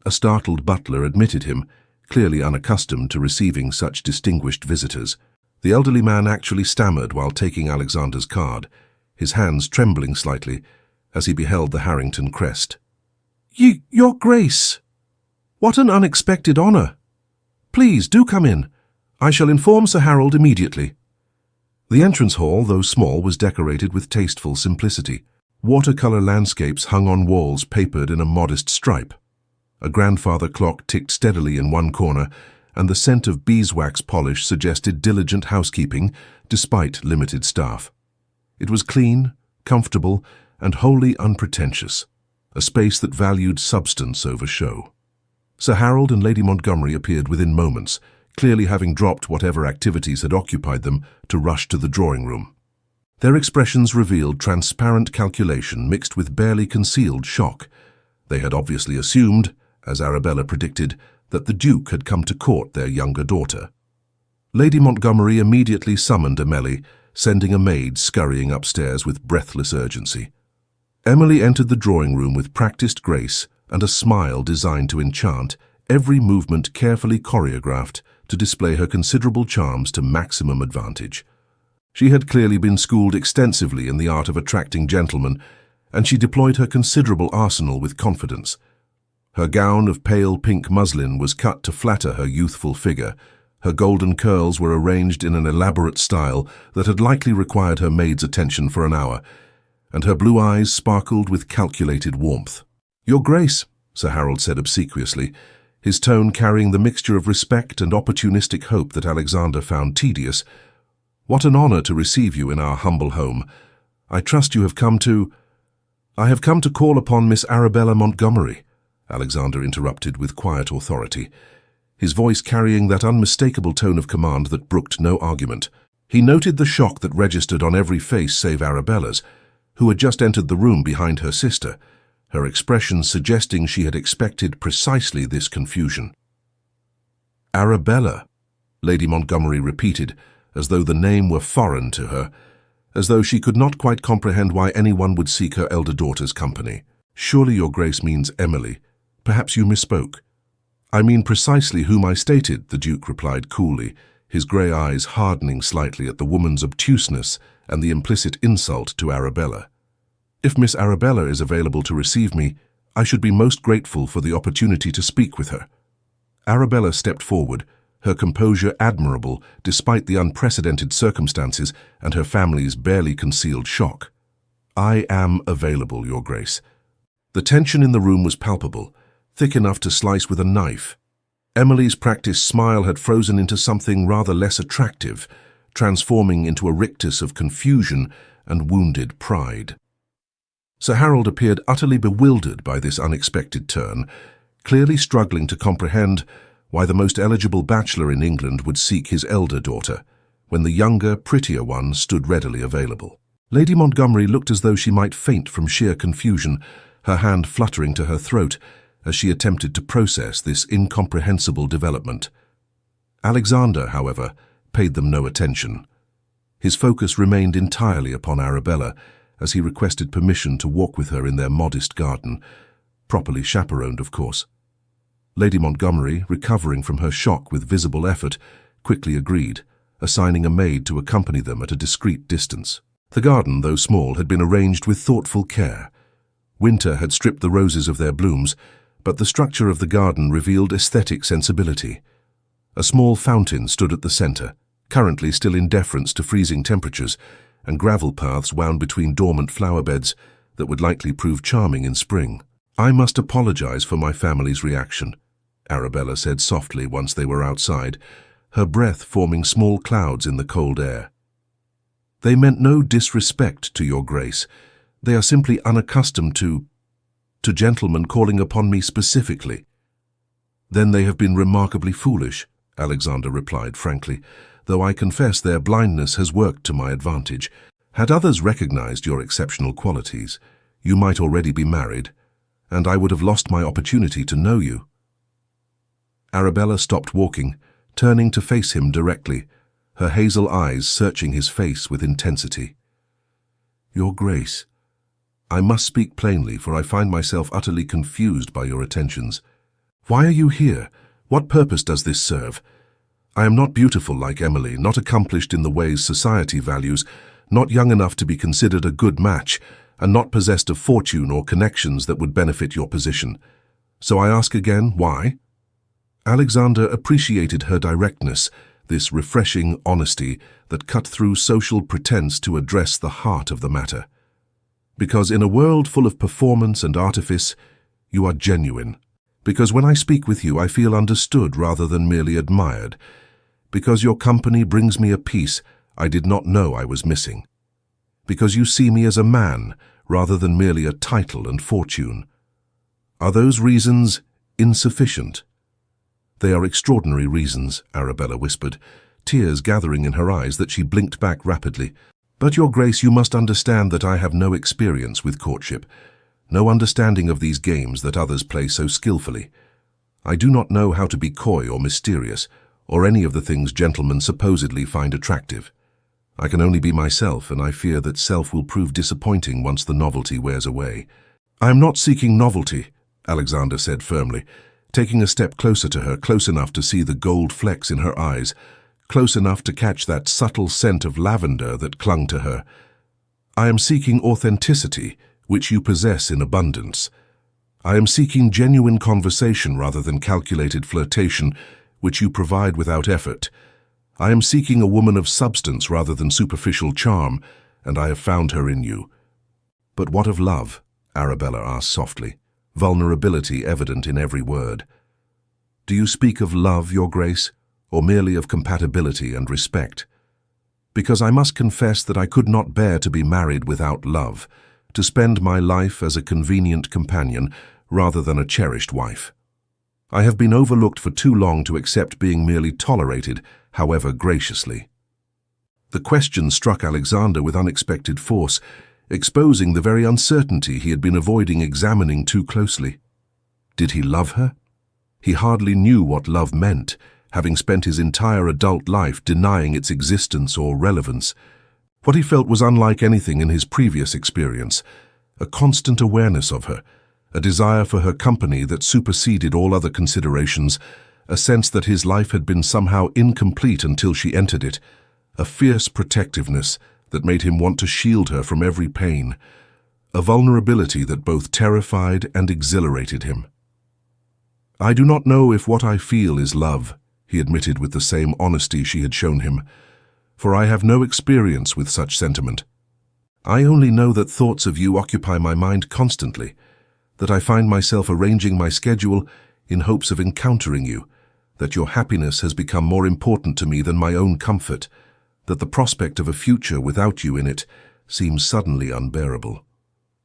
A startled butler admitted him, clearly unaccustomed to receiving such distinguished visitors. The elderly man actually stammered while taking Alexander's card, his hands trembling slightly as he beheld the Harrington crest. Your Grace! What an unexpected honour! Please, do come in. I shall inform Sir Harold immediately." The entrance hall, though small, was decorated with tasteful simplicity. Watercolour landscapes hung on walls papered in a modest stripe. A grandfather clock ticked steadily in one corner, and the scent of beeswax polish suggested diligent housekeeping despite limited staff. It was clean, comfortable, and wholly unpretentious, a space that valued substance over show. Sir Harold and Lady Montgomery appeared within moments, clearly having dropped whatever activities had occupied them to rush to the drawing-room. Their expressions revealed transparent calculation mixed with barely concealed shock. They had obviously assumed, as Arabella predicted, that the Duke had come to court their younger daughter. Lady Montgomery immediately summoned Emily, sending a maid scurrying upstairs with breathless urgency. Emily entered the drawing room with practiced grace and a smile designed to enchant, every movement carefully choreographed to display her considerable charms to maximum advantage. She had clearly been schooled extensively in the art of attracting gentlemen, and she deployed her considerable arsenal with confidence. Her gown of pale pink muslin was cut to flatter her youthful figure. Her golden curls were arranged in an elaborate style that had likely required her maid's attention for an hour, and her blue eyes sparkled with calculated warmth. "Your Grace," Sir Harold said obsequiously, his tone carrying the mixture of respect and opportunistic hope that Alexander found tedious. "What an honor to receive you in our humble home. I trust you have come to—" "I have come to call upon Miss Arabella Montgomery," Alexander interrupted with quiet authority, his voice carrying that unmistakable tone of command that brooked no argument. He noted the shock that registered on every face save Arabella's, who had just entered the room behind her sister, her expression suggesting she had expected precisely this confusion. "Arabella," Lady Montgomery repeated, as though the name were foreign to her, as though she could not quite comprehend why anyone would seek her elder daughter's company. "Surely your Grace means Emily. Perhaps you misspoke." "I mean precisely whom I stated," the Duke replied coolly, his grey eyes hardening slightly at the woman's obtuseness and the implicit insult to Arabella. "If Miss Arabella is available to receive me, I should be most grateful for the opportunity to speak with her." Arabella stepped forward, her composure admirable despite the unprecedented circumstances and her family's barely concealed shock. "I am available, Your Grace." The tension in the room was palpable, thick enough to slice with a knife. Emily's practiced smile had frozen into something rather less attractive, transforming into a rictus of confusion and wounded pride. Sir Harold appeared utterly bewildered by this unexpected turn, clearly struggling to comprehend why the most eligible bachelor in England would seek his elder daughter, when the younger, prettier one stood readily available. Lady Montgomery looked as though she might faint from sheer confusion, her hand fluttering to her throat as she attempted to process this incomprehensible development. Alexander, however, paid them no attention. His focus remained entirely upon Arabella, as he requested permission to walk with her in their modest garden, properly chaperoned, of course. Lady Montgomery, recovering from her shock with visible effort, quickly agreed, assigning a maid to accompany them at a discreet distance. The garden, though small, had been arranged with thoughtful care. Winter had stripped the roses of their blooms, but the structure of the garden revealed aesthetic sensibility. A small fountain stood at the center, currently still in deference to freezing temperatures, and gravel paths wound between dormant flower beds that would likely prove charming in spring. "I must apologize for my family's reaction," Arabella said softly once they were outside, her breath forming small clouds in the cold air. "They meant no disrespect to your Grace. They are simply unaccustomed to gentlemen calling upon me specifically." "Then they have been remarkably foolish," Alexander replied frankly, "though I confess their blindness has worked to my advantage. Had others recognized your exceptional qualities, you might already be married, and I would have lost my opportunity to know you." Arabella stopped walking, turning to face him directly, her hazel eyes searching his face with intensity. "Your Grace, I must speak plainly, for I find myself utterly confused by your attentions. Why are you here? What purpose does this serve? I am not beautiful like Emily, not accomplished in the ways society values, not young enough to be considered a good match, and not possessed of fortune or connections that would benefit your position. So I ask again, why?" Alexander appreciated her directness, this refreshing honesty that cut through social pretense to address the heart of the matter. "Because in a world full of performance and artifice, you are genuine. Because when I speak with you, I feel understood rather than merely admired. Because your company brings me a peace I did not know I was missing. Because you see me as a man rather than merely a title and fortune. Are those reasons insufficient?" "They are extraordinary reasons," Arabella whispered, tears gathering in her eyes that she blinked back rapidly. "But, Your Grace, you must understand that I have no experience with courtship, no understanding of these games that others play so skillfully. I do not know how to be coy or mysterious, or any of the things gentlemen supposedly find attractive. I can only be myself, and I fear that self will prove disappointing once the novelty wears away. I am not seeking novelty, Alexander said firmly, taking a step closer to her, close enough to see the gold flecks in her eyes, close enough to catch that subtle scent of lavender that clung to her. I am seeking authenticity, which you possess in abundance. I am seeking genuine conversation rather than calculated flirtation, which you provide without effort. I am seeking a woman of substance rather than superficial charm, and I have found her in you. But what of love? Arabella asked softly, vulnerability evident in every word. Do you speak of love, Your Grace, or merely of compatibility and respect? Because I must confess that I could not bear to be married without love, to spend my life as a convenient companion rather than a cherished wife. I have been overlooked for too long to accept being merely tolerated, however graciously. The question struck Alexander with unexpected force, exposing the very uncertainty he had been avoiding examining too closely. Did he love her? He hardly knew what love meant, having spent his entire adult life denying its existence or relevance. What he felt was unlike anything in his previous experience, a constant awareness of her, a desire for her company that superseded all other considerations, a sense that his life had been somehow incomplete until she entered it, a fierce protectiveness that made him want to shield her from every pain, a vulnerability that both terrified and exhilarated him. I do not know if what I feel is love, he admitted with the same honesty she had shown him, for I have no experience with such sentiment. I only know that thoughts of you occupy my mind constantly, that I find myself arranging my schedule in hopes of encountering you, that your happiness has become more important to me than my own comfort, that the prospect of a future without you in it seems suddenly unbearable.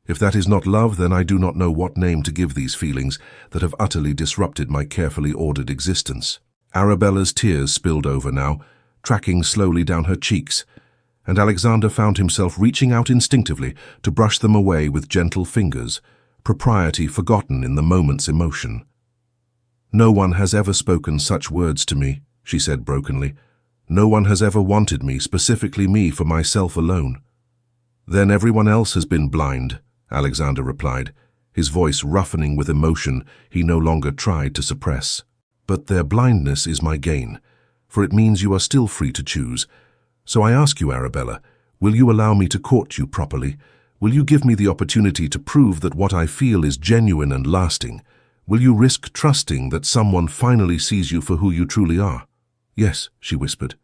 If that is not love, then I do not know what name to give these feelings that have utterly disrupted my carefully ordered existence. Arabella's tears spilled over now, tracking slowly down her cheeks, and Alexander found himself reaching out instinctively to brush them away with gentle fingers, propriety forgotten in the moment's emotion. No one has ever spoken such words to me, she said brokenly. No one has ever wanted me, specifically me, for myself alone. Then everyone else has been blind, Alexander replied, his voice roughening with emotion he no longer tried to suppress. But their blindness is my gain, for it means you are still free to choose. So I ask you, Arabella, will you allow me to court you properly? Will you give me the opportunity to prove that what I feel is genuine and lasting? Will you risk trusting that someone finally sees you for who you truly are? Yes, she whispered.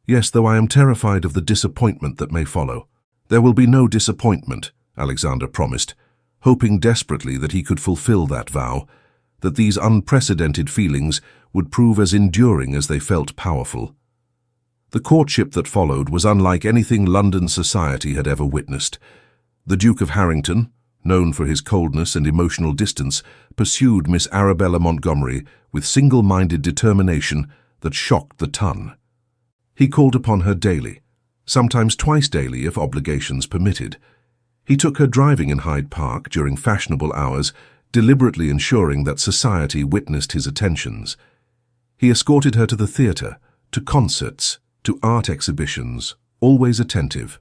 Yes, though I am terrified of the disappointment that may follow. There will be no disappointment, Alexander promised, hoping desperately that he could fulfill that vow, that these unprecedented feelings would prove as enduring as they felt powerful. The courtship that followed was unlike anything London society had ever witnessed. The Duke of Harrington, known for his coldness and emotional distance, pursued Miss Arabella Montgomery with single-minded determination that shocked the ton. He called upon her daily, sometimes twice daily if obligations permitted. He took her driving in Hyde Park during fashionable hours, deliberately ensuring that society witnessed his attentions. He escorted her to the theatre, to concerts, to art exhibitions, always attentive,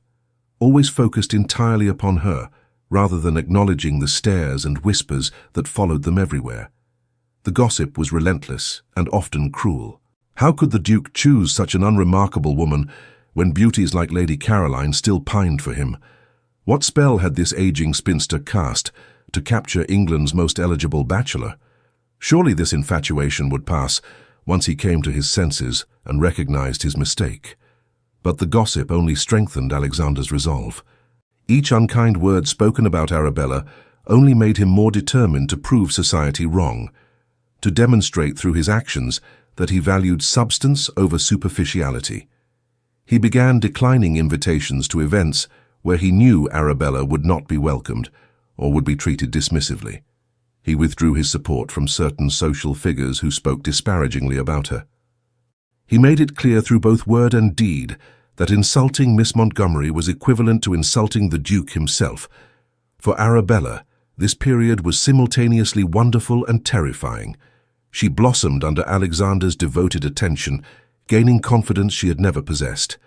always focused entirely upon her, rather than acknowledging the stares and whispers that followed them everywhere. The gossip was relentless and often cruel. How could the Duke choose such an unremarkable woman when beauties like Lady Caroline still pined for him? What spell had this aging spinster cast to capture England's most eligible bachelor? Surely this infatuation would pass once he came to his senses and recognized his mistake. But the gossip only strengthened Alexander's resolve. Each unkind word spoken about Arabella only made him more determined to prove society wrong, to demonstrate through his actions that he valued substance over superficiality. He began declining invitations to events where he knew Arabella would not be welcomed or would be treated dismissively. He withdrew his support from certain social figures who spoke disparagingly about her. He made it clear through both word and deed that insulting Miss Montgomery was equivalent to insulting the Duke himself. For Arabella, this period was simultaneously wonderful and terrifying. She blossomed under Alexander's devoted attention, gaining confidence she had never possessed.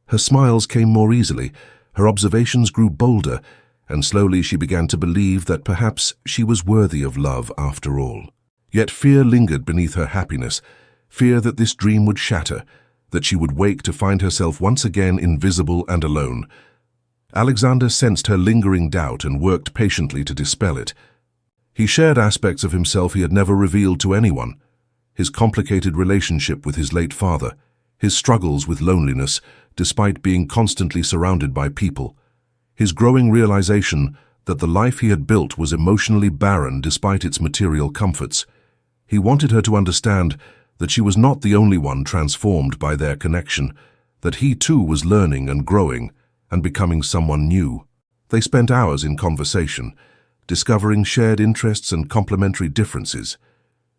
Her smiles came more easily, her observations grew bolder, and slowly she began to believe that perhaps she was worthy of love after all. Yet fear lingered beneath her happiness, fear that this dream would shatter, that she would wake to find herself once again invisible and alone. Alexander sensed her lingering doubt and worked patiently to dispel it. He shared aspects of himself he had never revealed to anyone: his complicated relationship with his late father, his struggles with loneliness despite being constantly surrounded by people, his growing realization that the life he had built was emotionally barren despite its material comforts. He wanted her to understand that she was not the only one transformed by their connection, that he too was learning and growing and becoming someone new. They spent hours in conversation, discovering shared interests and complementary differences.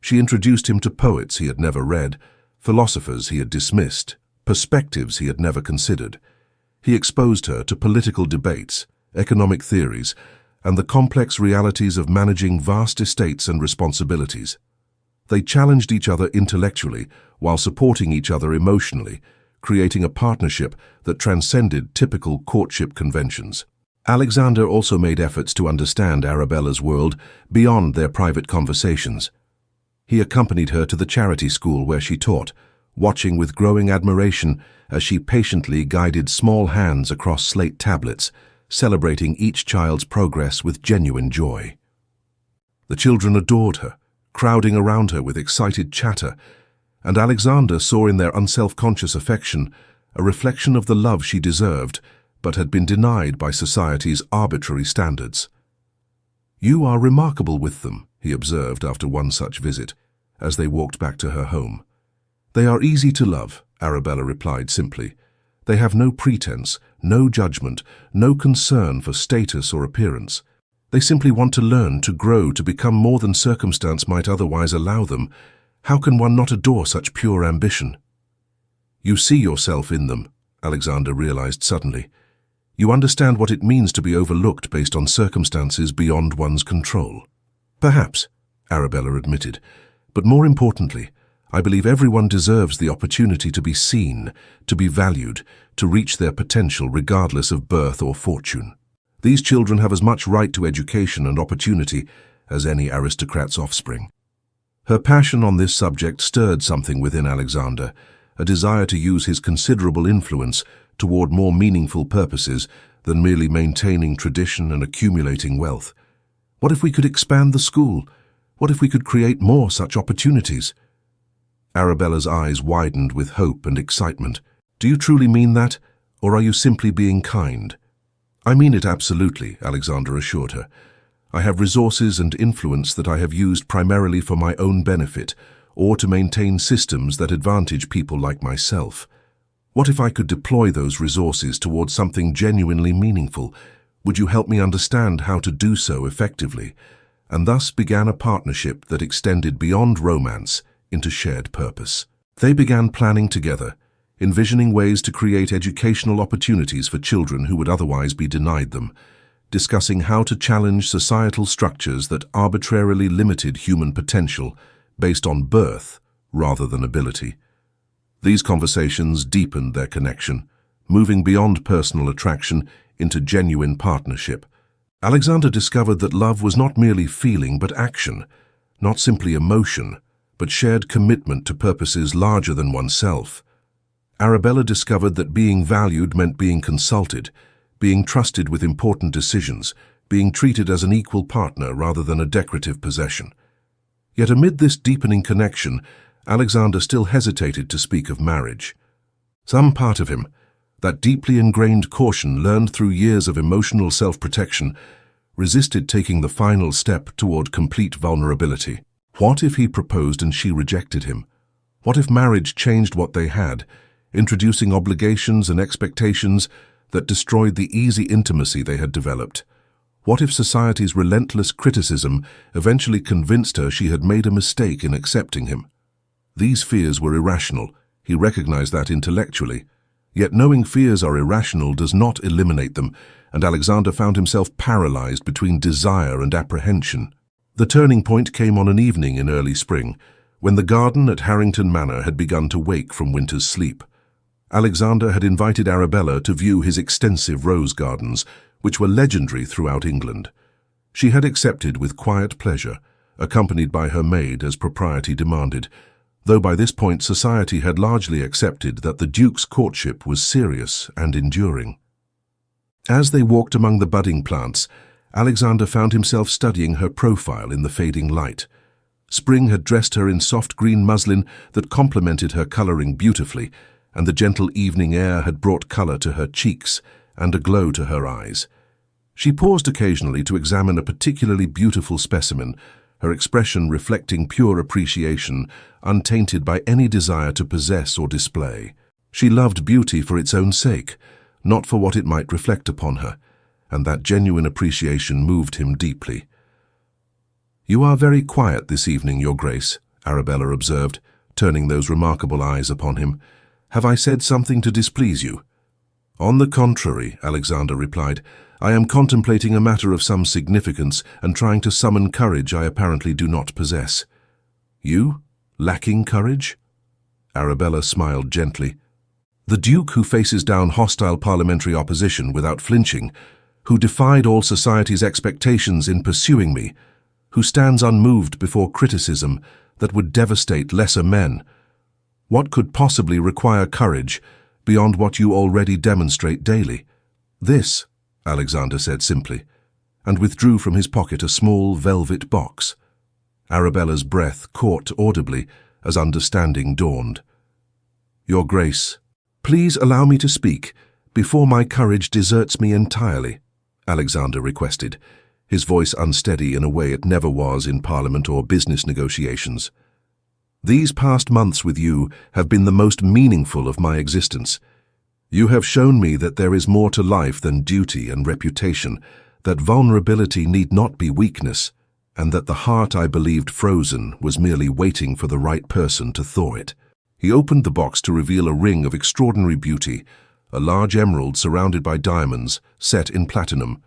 She introduced him to poets he had never read, philosophers he had dismissed, perspectives he had never considered. He exposed her to political debates, economic theories, and the complex realities of managing vast estates and responsibilities. They challenged each other intellectually while supporting each other emotionally, creating a partnership that transcended typical courtship conventions. Alexander also made efforts to understand Arabella's world beyond their private conversations. He accompanied her to the charity school where she taught, watching with growing admiration as she patiently guided small hands across slate tablets, celebrating each child's progress with genuine joy. The children adored her, crowding around her with excited chatter, and Alexander saw in their unself-conscious affection a reflection of the love she deserved but had been denied by society's arbitrary standards. "You are remarkable with them," he observed after one such visit, as they walked back to her home. "They are easy to love," Arabella replied simply. "They have no pretense, no judgment, no concern for status or appearance. They simply want to learn, to grow, to become more than circumstance might otherwise allow them. How can one not adore such pure ambition?" "You see yourself in them," Alexander realized suddenly. "You understand what it means to be overlooked based on circumstances beyond one's control." "Perhaps," Arabella admitted, "but more importantly, I believe everyone deserves the opportunity to be seen, to be valued, to reach their potential regardless of birth or fortune. These children have as much right to education and opportunity as any aristocrat's offspring." Her passion on this subject stirred something within Alexander, a desire to use his considerable influence toward more meaningful purposes than merely maintaining tradition and accumulating wealth. What if we could expand the school? What if we could create more such opportunities? Arabella's eyes widened with hope and excitement. "Do you truly mean that, or are you simply being kind?" "I mean it absolutely," Alexander assured her. "I have resources and influence that I have used primarily for my own benefit, or to maintain systems that advantage people like myself. What if I could deploy those resources towards something genuinely meaningful? Would you help me understand how to do so effectively?" And thus began a partnership that extended beyond romance into shared purpose. They began planning together, envisioning ways to create educational opportunities for children who would otherwise be denied them, discussing how to challenge societal structures that arbitrarily limited human potential based on birth rather than ability. These conversations deepened their connection, moving beyond personal attraction into genuine partnership. Alexander discovered that love was not merely feeling but action, not simply emotion, but shared commitment to purposes larger than oneself. Arabella discovered that being valued meant being consulted, being trusted with important decisions, being treated as an equal partner rather than a decorative possession. Yet amid this deepening connection, Alexander still hesitated to speak of marriage. Some part of him, that deeply ingrained caution learned through years of emotional self-protection, resisted taking the final step toward complete vulnerability. What if he proposed and she rejected him? What if marriage changed what they had, introducing obligations and expectations that destroyed the easy intimacy they had developed? What if society's relentless criticism eventually convinced her she had made a mistake in accepting him? These fears were irrational. He recognized that intellectually. Yet knowing fears are irrational does not eliminate them, and Alexander found himself paralyzed between desire and apprehension. The turning point came on an evening in early spring, When the garden at Harrington Manor had begun to wake from winter's sleep, Alexander had invited Arabella to view his extensive rose gardens, which were legendary throughout England. She had accepted with quiet pleasure, accompanied by her maid as propriety demanded, though by this point society had largely accepted that the Duke's courtship was serious and enduring. As they walked among the budding plants, Alexander found himself studying her profile in the fading light. Spring had dressed her in soft green muslin that complemented her coloring beautifully, and the gentle evening air had brought color to her cheeks and a glow to her eyes. She paused occasionally to examine a particularly beautiful specimen, her expression reflecting pure appreciation, untainted by any desire to possess or display. She loved beauty for its own sake, not for what it might reflect upon her, and that genuine appreciation moved him deeply. "You are very quiet this evening, Your Grace," Arabella observed, turning those remarkable eyes upon him. "Have I said something to displease you?" "On the contrary," Alexander replied, "I am contemplating a matter of some significance and trying to summon courage I apparently do not possess." "You? Lacking courage?" Arabella smiled gently. "The Duke who faces down hostile parliamentary opposition without flinching, who defied all society's expectations in pursuing me, who stands unmoved before criticism that would devastate lesser men. What could possibly require courage beyond what you already demonstrate daily?" "This," Alexander said simply, and withdrew from his pocket a small velvet box. Arabella's breath caught audibly as understanding dawned. "Your Grace, please allow me to speak before my courage deserts me entirely," Alexander requested, his voice unsteady in a way it never was in Parliament or business negotiations. "These past months with you have been the most meaningful of my existence. You have shown me that there is more to life than duty and reputation, that vulnerability need not be weakness, and that the heart I believed frozen was merely waiting for the right person to thaw it." He opened the box to reveal a ring of extraordinary beauty, a large emerald surrounded by diamonds, set in platinum.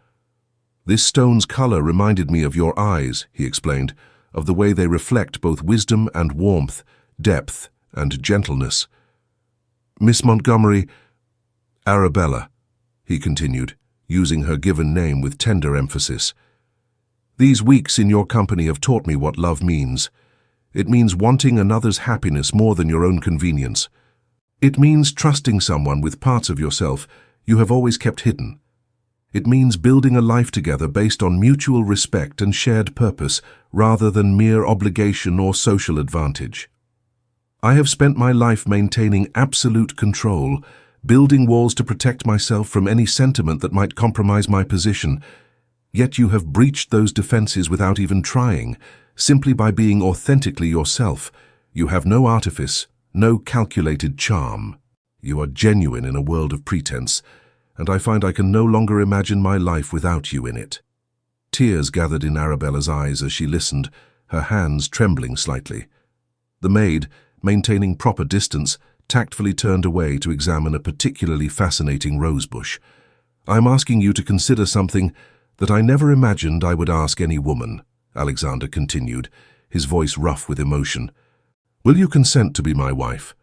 "This stone's color reminded me of your eyes," he explained, "of the way they reflect both wisdom and warmth, depth and gentleness." "Miss Montgomery—" "Arabella," he continued, using her given name with tender emphasis. "These weeks in your company have taught me what love means. It means wanting another's happiness more than your own convenience. It means trusting someone with parts of yourself you have always kept hidden. It means building a life together based on mutual respect and shared purpose rather than mere obligation or social advantage. I have spent my life maintaining absolute control, building walls to protect myself from any sentiment that might compromise my position. Yet you have breached those defenses without even trying, simply by being authentically yourself. You have no artifice, no calculated charm. You are genuine in a world of pretense, and I find I can no longer imagine my life without you in it." Tears gathered in Arabella's eyes as she listened, her hands trembling slightly. The maid, maintaining proper distance, tactfully turned away to examine a particularly fascinating rosebush. "I am asking you to consider something that I never imagined I would ask any woman," Alexander continued, his voice rough with emotion. "Will you consent to be my wife?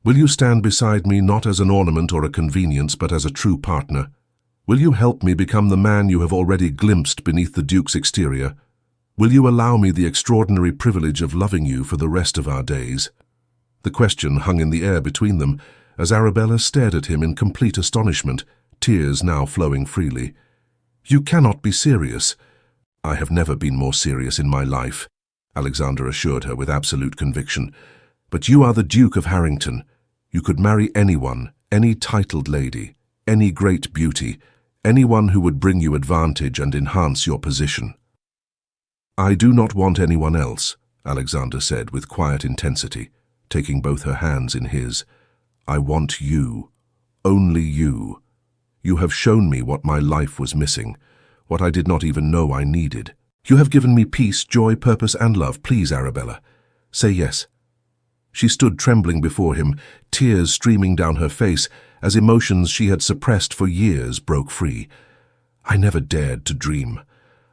Will you stand beside me not as an ornament or a convenience, but as a true partner? Will you help me become the man you have already glimpsed beneath the Duke's exterior? Will you allow me the extraordinary privilege of loving you for the rest of our days?" The question hung in the air between them as Arabella stared at him in complete astonishment, tears now flowing freely. "You cannot be serious." "I have never been more serious in my life," Alexander assured her with absolute conviction. "But you are the Duke of Harrington. You could marry anyone, any titled lady, any great beauty, anyone who would bring you advantage and enhance your position." "I do not want anyone else," Alexander said with quiet intensity, taking both her hands in his. "I want you, only you. You have shown me what my life was missing, what I did not even know I needed. You have given me peace, joy, purpose, and love. Please, Arabella, say yes." She stood trembling before him, tears streaming down her face as emotions she had suppressed for years broke free. "I never dared to dream.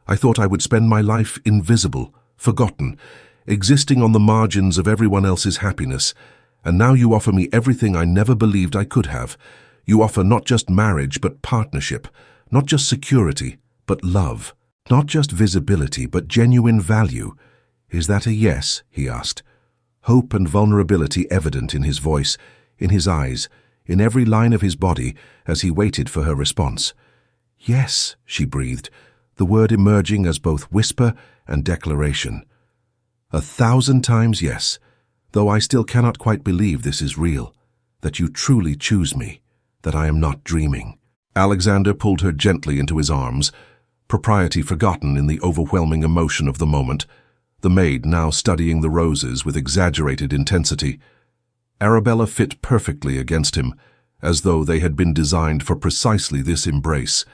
I thought I would spend my life invisible, forgotten. existing on the margins of everyone else's happiness, and now you offer me everything I never believed I could have. You offer not just marriage, but partnership, not just security, but love, not just visibility, but genuine value. Is that a yes? He asked, hope and vulnerability evident in his voice, in his eyes, in every line of his body as he waited for her response. Yes, she breathed, the word emerging as both whisper and declaration. 1,000 times yes, though I still cannot quite believe this is real, that you truly choose me, that I am not dreaming. Alexander pulled her gently into his arms, propriety forgotten in the overwhelming emotion of the moment, the maid now studying the roses with exaggerated intensity. Arabella fit perfectly against him, as though they had been designed for precisely this embrace.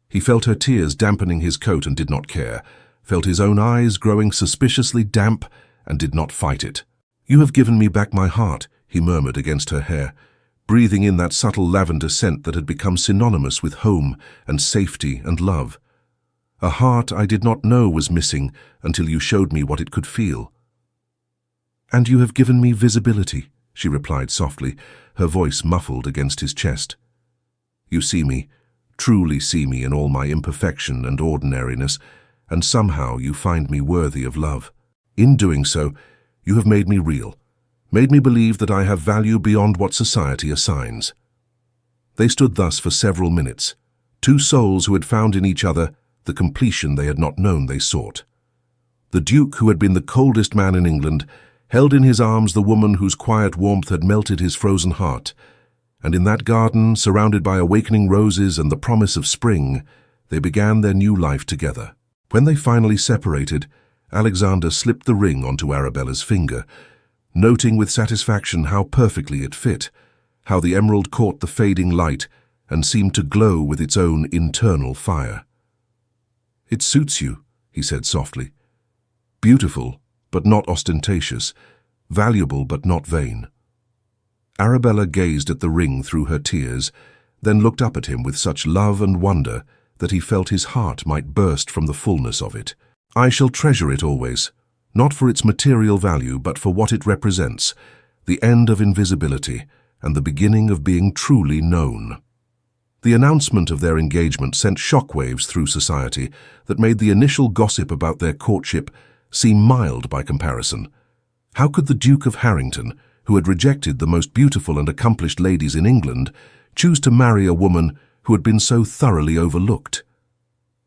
He felt her tears dampening his coat and did not care, felt his own eyes growing suspiciously damp and did not fight it. You have given me back my heart, he murmured against her hair, breathing in that subtle lavender scent that had become synonymous with home and safety and love. A heart I did not know was missing until you showed me what it could feel. And you have given me visibility, she replied softly, her voice muffled against his chest. You see me, truly see me in all my imperfection and ordinariness, and somehow you find me worthy of love. In doing so, you have made me real, made me believe that I have value beyond what society assigns. They stood thus for several minutes, two souls who had found in each other the completion they had not known they sought. The Duke, who had been the coldest man in England, held in his arms the woman whose quiet warmth had melted his frozen heart, and in that garden, surrounded by awakening roses and the promise of spring, they began their new life together. When they finally separated, Alexander slipped the ring onto Arabella's finger, noting with satisfaction how perfectly it fit, how the emerald caught the fading light and seemed to glow with its own internal fire. It suits you, he said softly. Beautiful, but not ostentatious, valuable but not vain. Arabella gazed at the ring through her tears, then looked up at him with such love and wonder that he felt his heart might burst from the fullness of it. I shall treasure it always, not for its material value, but for what it represents, the end of invisibility and the beginning of being truly known. The announcement of their engagement sent shockwaves through society that made the initial gossip about their courtship seem mild by comparison. How could the Duke of Harrington, who had rejected the most beautiful and accomplished ladies in England, choose to marry a woman who had been so thoroughly overlooked?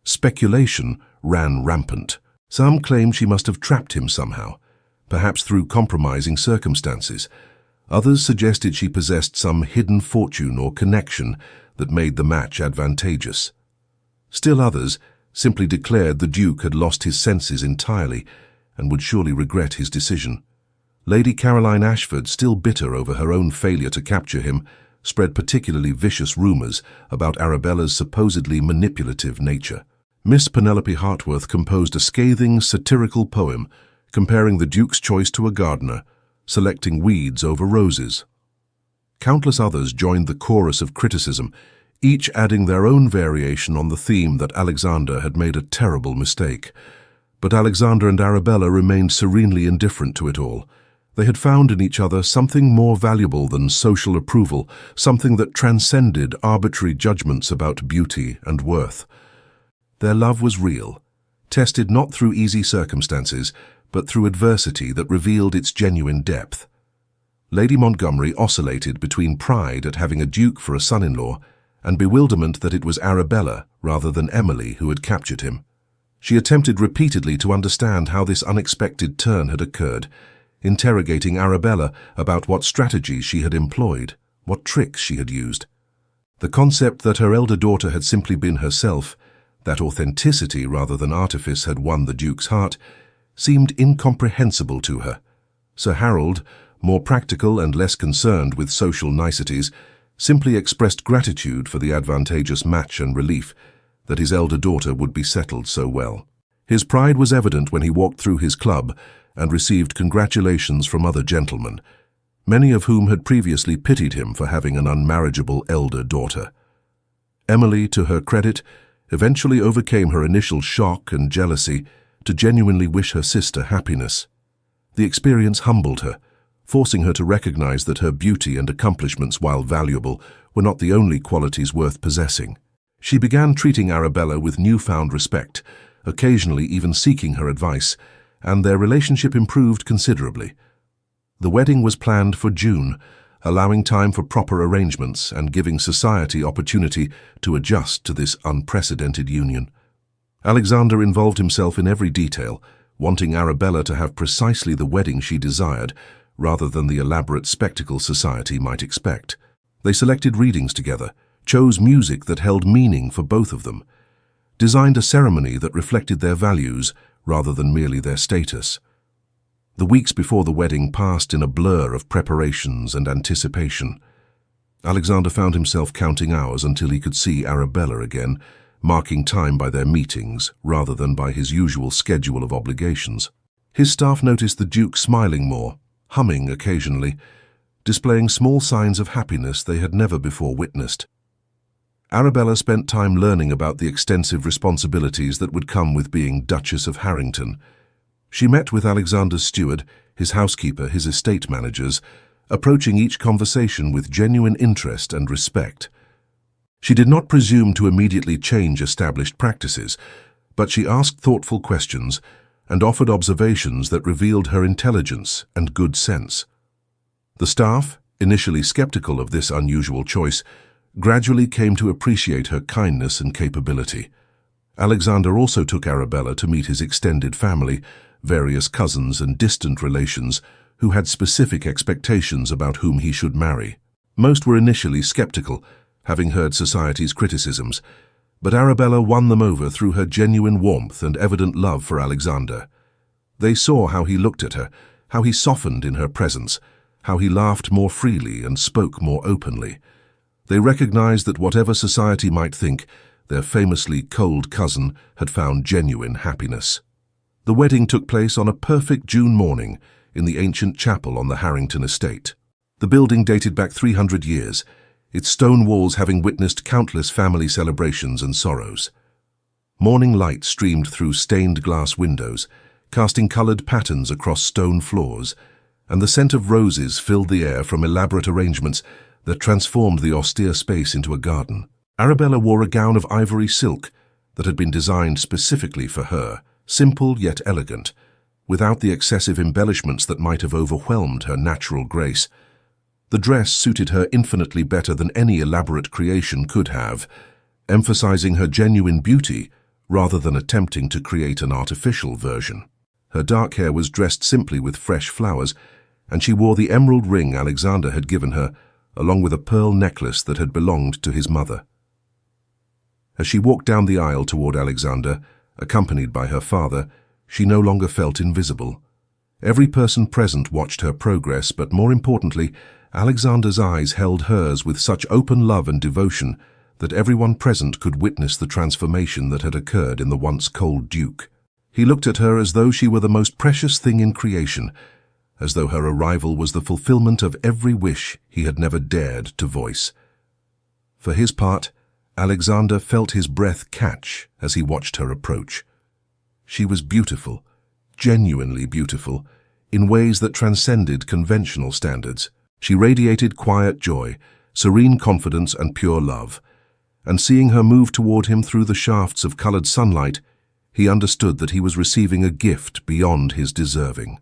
Speculation ran rampant. Some claimed she must have trapped him somehow, perhaps through compromising circumstances. Others suggested she possessed some hidden fortune or connection that made the match advantageous. Still others simply declared the Duke had lost his senses entirely and would surely regret his decision. Lady Caroline Ashford, still bitter over her own failure to capture him, spread particularly vicious rumours about Arabella's supposedly manipulative nature. Miss Penelope Hartworth composed a scathing, satirical poem comparing the Duke's choice to a gardener, selecting weeds over roses. Countless others joined the chorus of criticism, each adding their own variation on the theme that Alexander had made a terrible mistake. But Alexander and Arabella remained serenely indifferent to it all. They had found in each other something more valuable than social approval, something that transcended arbitrary judgments about beauty and worth. Their love was real, tested not through easy circumstances, but through adversity that revealed its genuine depth. Lady Montgomery oscillated between pride at having a duke for a son-in-law and bewilderment that it was Arabella rather than Emily who had captured him. She attempted repeatedly to understand how this unexpected turn had occurred, interrogating Arabella about what strategies she had employed, what tricks she had used. The concept that her elder daughter had simply been herself, that authenticity rather than artifice had won the Duke's heart, seemed incomprehensible to her. Sir Harold, more practical and less concerned with social niceties, simply expressed gratitude for the advantageous match and relief that his elder daughter would be settled so well. His pride was evident when he walked through his club and received congratulations from other gentlemen, many of whom had previously pitied him for having an unmarriageable elder daughter. Emily, to her credit, eventually overcame her initial shock and jealousy to genuinely wish her sister happiness. The experience humbled her, forcing her to recognize that her beauty and accomplishments, while valuable, were not the only qualities worth possessing. She began treating Arabella with newfound respect, occasionally even seeking her advice, and their relationship improved considerably. The wedding was planned for June, allowing time for proper arrangements and giving society opportunity to adjust to this unprecedented union. Alexander involved himself in every detail, wanting Arabella to have precisely the wedding she desired, rather than the elaborate spectacle society might expect. They selected readings together, chose music that held meaning for both of them, designed a ceremony that reflected their values rather than merely their status. The weeks before the wedding passed in a blur of preparations and anticipation. Alexander found himself counting hours until he could see Arabella again, marking time by their meetings rather than by his usual schedule of obligations. His staff noticed the Duke smiling more, humming occasionally, displaying small signs of happiness they had never before witnessed. Arabella spent time learning about the extensive responsibilities that would come with being Duchess of Harrington. She met with Alexander's steward, his housekeeper, his estate managers, approaching each conversation with genuine interest and respect. She did not presume to immediately change established practices, but she asked thoughtful questions and offered observations that revealed her intelligence and good sense. The staff, initially skeptical of this unusual choice, gradually came to appreciate her kindness and capability. Alexander also took Arabella to meet his extended family, various cousins and distant relations who had specific expectations about whom he should marry. Most were initially skeptical, having heard society's criticisms, but Arabella won them over through her genuine warmth and evident love for Alexander. They saw how he looked at her, how he softened in her presence, how he laughed more freely and spoke more openly. They recognized that whatever society might think, their famously cold cousin had found genuine happiness. The wedding took place on a perfect June morning in the ancient chapel on the Harrington estate. The building dated back 300 years, its stone walls having witnessed countless family celebrations and sorrows. Morning light streamed through stained glass windows, casting colored patterns across stone floors, and the scent of roses filled the air from elaborate arrangements that transformed the austere space into a garden. Arabella wore a gown of ivory silk that had been designed specifically for her, simple yet elegant, without the excessive embellishments that might have overwhelmed her natural grace. The dress suited her infinitely better than any elaborate creation could have, emphasizing her genuine beauty rather than attempting to create an artificial version. Her dark hair was dressed simply with fresh flowers, and she wore the emerald ring Alexander had given her, along with a pearl necklace that had belonged to his mother. As she walked down the aisle toward Alexander, accompanied by her father, she no longer felt invisible. Every person present watched her progress, but more importantly, Alexander's eyes held hers with such open love and devotion that everyone present could witness the transformation that had occurred in the once cold Duke. He looked at her as though she were the most precious thing in creation, as though her arrival was the fulfillment of every wish he had never dared to voice. For his part, Alexander felt his breath catch as he watched her approach. She was beautiful, genuinely beautiful, in ways that transcended conventional standards. She radiated quiet joy, serene confidence, and pure love. And seeing her move toward him through the shafts of colored sunlight, he understood that he was receiving a gift beyond his deserving.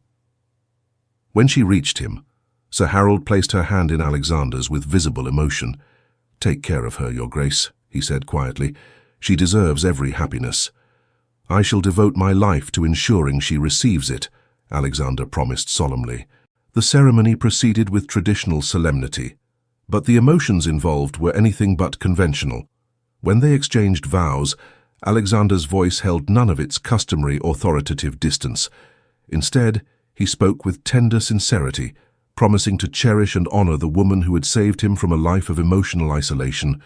When she reached him, Sir Harold placed her hand in Alexander's with visible emotion. "Take care of her, Your Grace," he said quietly. "She deserves every happiness." "I shall devote my life to ensuring she receives it," Alexander promised solemnly. The ceremony proceeded with traditional solemnity, but the emotions involved were anything but conventional. When they exchanged vows, Alexander's voice held none of its customary authoritative distance. Instead, he spoke with tender sincerity, promising to cherish and honor the woman who had saved him from a life of emotional isolation.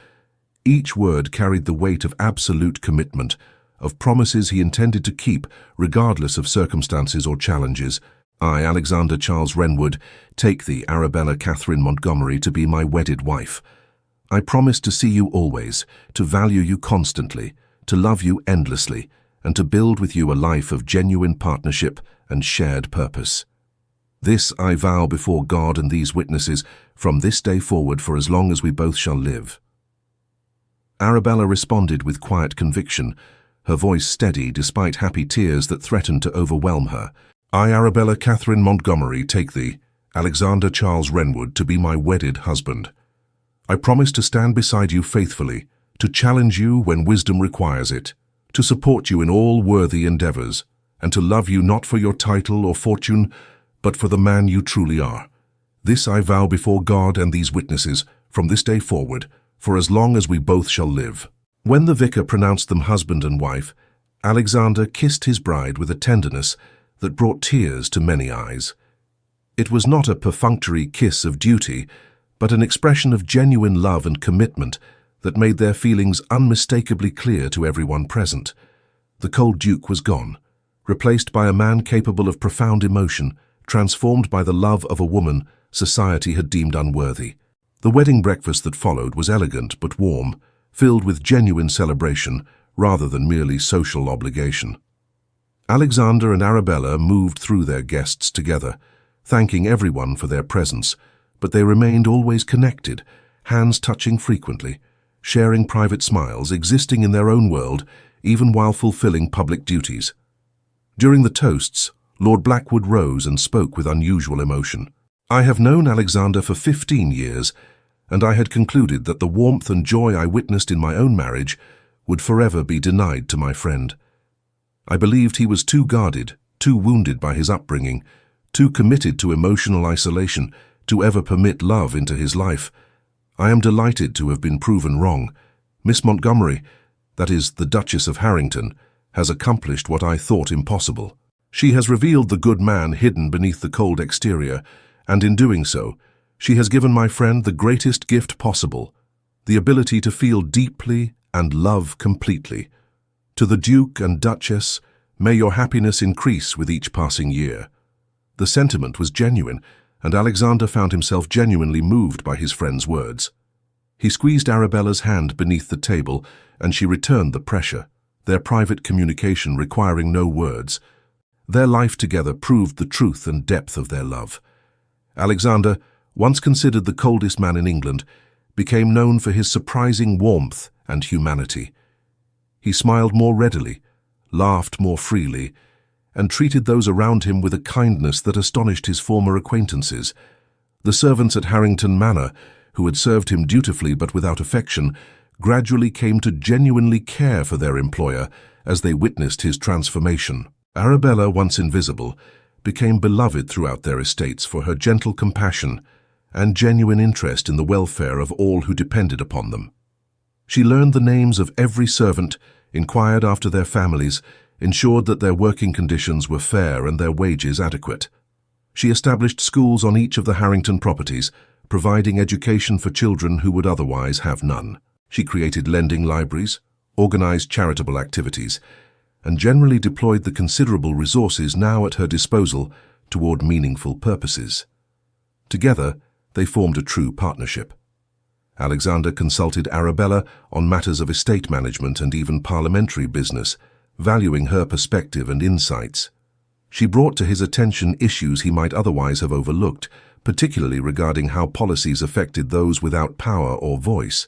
Each word carried the weight of absolute commitment, of promises he intended to keep, regardless of circumstances or challenges. "I, Alexander Charles Renwood, take thee, Arabella Catherine Montgomery, to be my wedded wife. I promise to see you always, to value you constantly, to love you endlessly, and to build with you a life of genuine partnership and shared purpose." This I vow before God and these witnesses, from this day forward for as long as we both shall live." Arabella responded with quiet conviction, her voice steady despite happy tears that threatened to overwhelm her. "I, Arabella Catherine Montgomery, take thee, Alexander Charles Wrenwood, to be my wedded husband. I promise to stand beside you faithfully, to challenge you when wisdom requires it, to support you in all worthy endeavors, and to love you not for your title or fortune, but for the man you truly are. This I vow before God and these witnesses, from this day forward, for as long as we both shall live." When the vicar pronounced them husband and wife, Alexander kissed his bride with a tenderness that brought tears to many eyes. It was not a perfunctory kiss of duty, but an expression of genuine love and commitment that made their feelings unmistakably clear to everyone present. The cold duke was gone, replaced by a man capable of profound emotion, transformed by the love of a woman society had deemed unworthy. The wedding breakfast that followed was elegant but warm, filled with genuine celebration rather than merely social obligation. Alexander and Arabella moved through their guests together, thanking everyone for their presence, but they remained always connected, hands touching frequently, sharing private smiles, existing in their own world, even while fulfilling public duties. During the toasts, Lord Blackwood rose and spoke with unusual emotion. "I have known Alexander for 15 years, and I had concluded that the warmth and joy I witnessed in my own marriage would forever be denied to my friend. I believed he was too guarded, too wounded by his upbringing, too committed to emotional isolation to ever permit love into his life. I am delighted to have been proven wrong. Miss Montgomery, that is, the Duchess of Harrington, has accomplished what I thought impossible. She has revealed the good man hidden beneath the cold exterior, and in doing so, she has given my friend the greatest gift possible, the ability to feel deeply and love completely. To the Duke and Duchess, may your happiness increase with each passing year." The sentiment was genuine, and Alexander found himself genuinely moved by his friend's words. He squeezed Arabella's hand beneath the table, and she returned the pressure, their private communication requiring no words. Their life together proved the truth and depth of their love. Alexander, once considered the coldest man in England, became known for his surprising warmth and humanity. He smiled more readily, laughed more freely, and treated those around him with a kindness that astonished his former acquaintances. The servants at Harrington Manor, who had served him dutifully but without affection, gradually came to genuinely care for their employer as they witnessed his transformation. Arabella, once invisible, became beloved throughout their estates for her gentle compassion and genuine interest in the welfare of all who depended upon them. She learned the names of every servant, inquired after their families, ensured that their working conditions were fair and their wages adequate. She established schools on each of the Harrington properties, providing education for children who would otherwise have none. She created lending libraries, organized charitable activities, and generally deployed the considerable resources now at her disposal toward meaningful purposes. Together, they formed a true partnership. Alexander consulted Arabella on matters of estate management and even parliamentary business, valuing her perspective and insights. She brought to his attention issues he might otherwise have overlooked, particularly regarding how policies affected those without power or voice.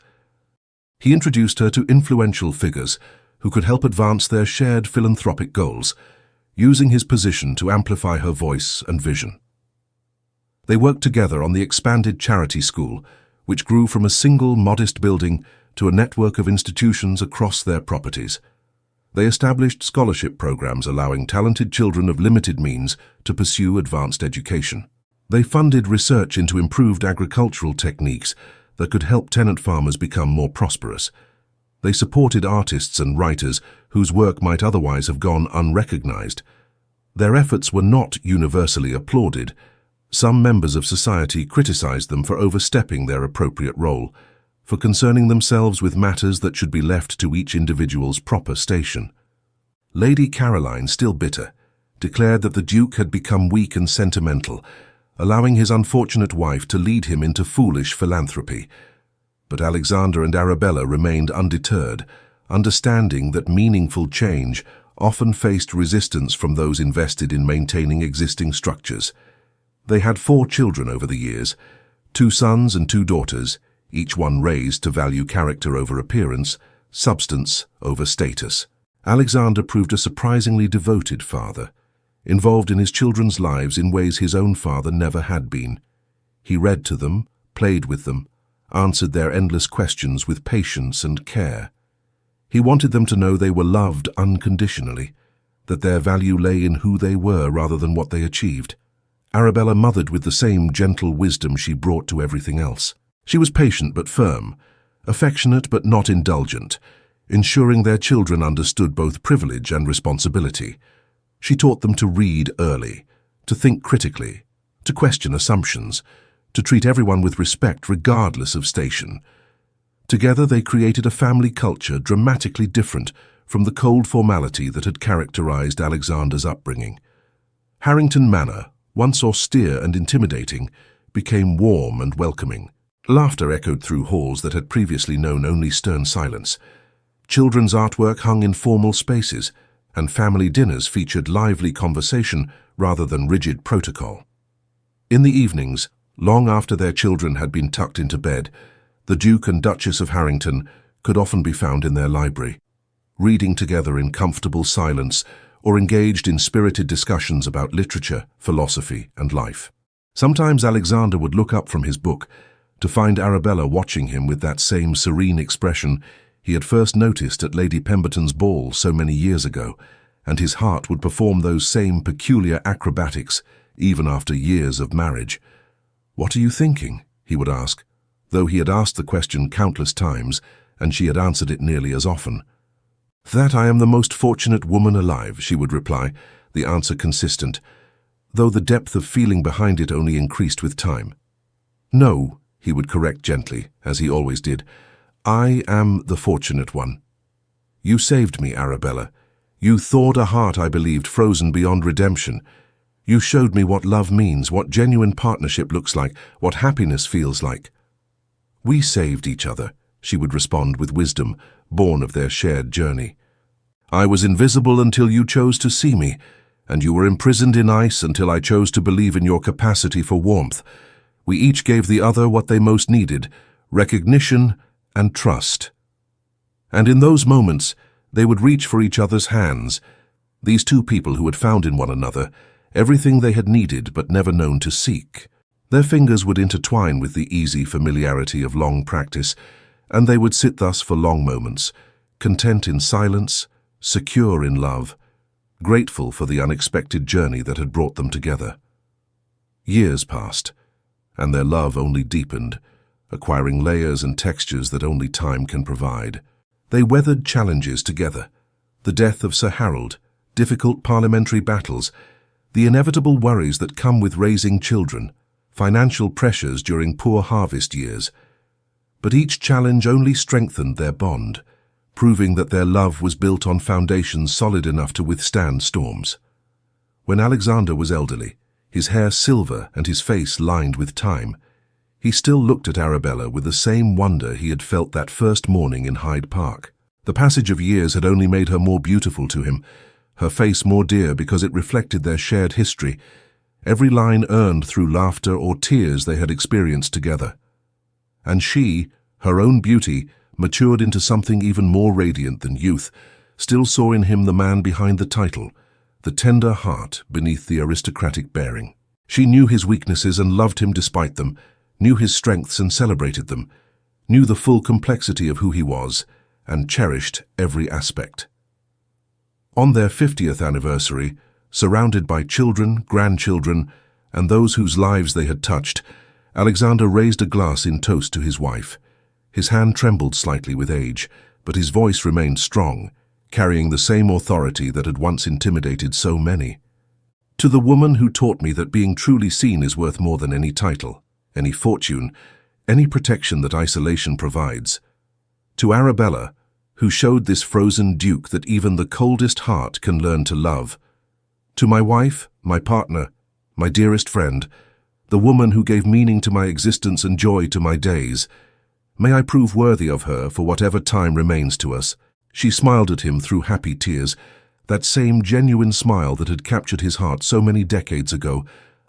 He introduced her to influential figures who could help advance their shared philanthropic goals, using his position to amplify her voice and vision. They worked together on the expanded charity school, which grew from a single modest building to a network of institutions across their properties. They established scholarship programs allowing talented children of limited means to pursue advanced education. They funded research into improved agricultural techniques that could help tenant farmers become more prosperous. They supported artists and writers whose work might otherwise have gone unrecognized. Their efforts were not universally applauded. Some members of society criticized them for overstepping their appropriate role, for concerning themselves with matters that should be left to each individual's proper station. Lady Caroline, still bitter, declared that the Duke had become weak and sentimental, allowing his unfortunate wife to lead him into foolish philanthropy. But Alexander and Arabella remained undeterred, understanding that meaningful change often faced resistance from those invested in maintaining existing structures. They had 4 children over the years, 2 sons and 2 daughters, each one raised to value character over appearance, substance over status. Alexander proved a surprisingly devoted father, involved in his children's lives in ways his own father never had been. He read to them, played with them, answered their endless questions with patience and care. He wanted them to know they were loved unconditionally, that their value lay in who they were rather than what they achieved. Arabella mothered with the same gentle wisdom she brought to everything else. She was patient but firm, affectionate but not indulgent, ensuring their children understood both privilege and responsibility. She taught them to read early, to think critically, to question assumptions, to treat everyone with respect regardless of station. Together they created a family culture dramatically different from the cold formality that had characterized Alexander's upbringing. Harrington Manor, once austere and intimidating, became warm and welcoming. Laughter echoed through halls that had previously known only stern silence. Children's artwork hung in formal spaces, and family dinners featured lively conversation rather than rigid protocol. In the evenings, long after their children had been tucked into bed, the Duke and Duchess of Harrington could often be found in their library, reading together in comfortable silence or engaged in spirited discussions about literature, philosophy, and life. Sometimes Alexander would look up from his book to find Arabella watching him with that same serene expression he had first noticed at Lady Pemberton's ball so many years ago, and his heart would perform those same peculiar acrobatics even after years of marriage. "What are you thinking?" he would ask, though he had asked the question countless times, and she had answered it nearly as often. "That I am the most fortunate woman alive," she would reply, the answer consistent, though the depth of feeling behind it only increased with time. "No," he would correct gently, as he always did, "I am the fortunate one. You saved me, Arabella. You thawed a heart I believed frozen beyond redemption. You showed me what love means, what genuine partnership looks like, what happiness feels like." "We saved each other," she would respond with wisdom, born of their shared journey. "I was invisible until you chose to see me, and you were imprisoned in ice until I chose to believe in your capacity for warmth. We each gave the other what they most needed, recognition and trust. And in those moments, they would reach for each other's hands, these two people who had found in one another everything they had needed but never known to seek. Their fingers would intertwine with the easy familiarity of long practice, and they would sit thus for long moments, content in silence, secure in love, grateful for the unexpected journey that had brought them together. Years passed, and their love only deepened, acquiring layers and textures that only time can provide. They weathered challenges together, the death of Sir Harold, difficult parliamentary battles, the inevitable worries that come with raising children, financial pressures during poor harvest years. But each challenge only strengthened their bond, proving that their love was built on foundations solid enough to withstand storms. When Alexander was elderly, his hair silver and his face lined with time, he still looked at Arabella with the same wonder he had felt that first morning in Hyde Park. The passage of years had only made her more beautiful to him, her face more dear because it reflected their shared history, every line earned through laughter or tears they had experienced together. And she, her own beauty, matured into something even more radiant than youth, still saw in him the man behind the title, the tender heart beneath the aristocratic bearing. She knew his weaknesses and loved him despite them, knew his strengths and celebrated them, knew the full complexity of who he was, and cherished every aspect. On their 50th anniversary, surrounded by children, grandchildren, and those whose lives they had touched, Alexander raised a glass in toast to his wife. His hand trembled slightly with age, but his voice remained strong, carrying the same authority that had once intimidated so many. "To the woman who taught me that being truly seen is worth more than any title, any fortune, any protection that isolation provides. To Arabella, who showed this frozen duke that even the coldest heart can learn to love. To my wife, my partner, my dearest friend, the woman who gave meaning to my existence and joy to my days. May I prove worthy of her for whatever time remains to us." She smiled at him through happy tears, that same genuine smile that had captured his heart so many decades ago,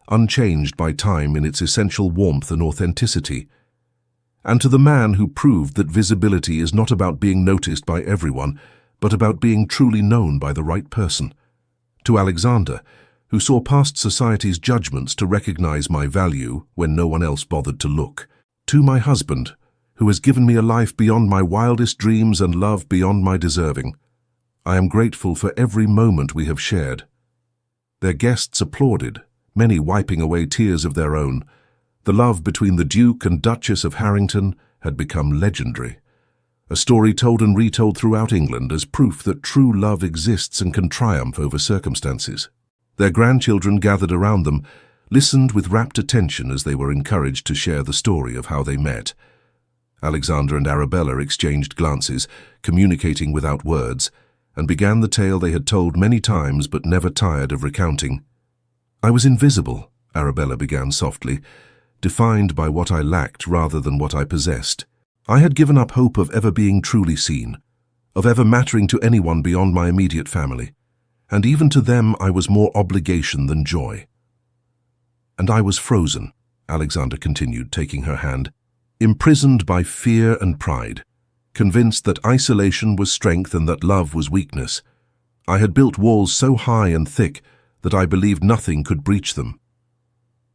unchanged by time in its essential warmth and authenticity. And to the man who proved that visibility is not about being noticed by everyone, but about being truly known by the right person. To Alexander, who saw past society's judgments to recognize my value when no one else bothered to look. To my husband, who has given me a life beyond my wildest dreams and love beyond my deserving. I am grateful for every moment we have shared. Their guests applauded, many wiping away tears of their own. The love between the Duke and Duchess of Harrington had become legendary, a story told and retold throughout England as proof that true love exists and can triumph over circumstances. Their grandchildren gathered around them, listened with rapt attention as they were encouraged to share the story of how they met. Alexander and Arabella exchanged glances, communicating without words, and began the tale they had told many times but never tired of recounting. I was invisible, Arabella began softly, defined by what I lacked rather than what I possessed. I had given up hope of ever being truly seen, of ever mattering to anyone beyond my immediate family, and even to them I was more obligation than joy. And I was frozen, Alexander continued, taking her hand, imprisoned by fear and pride, convinced that isolation was strength and that love was weakness. I had built walls so high and thick that I believed nothing could breach them.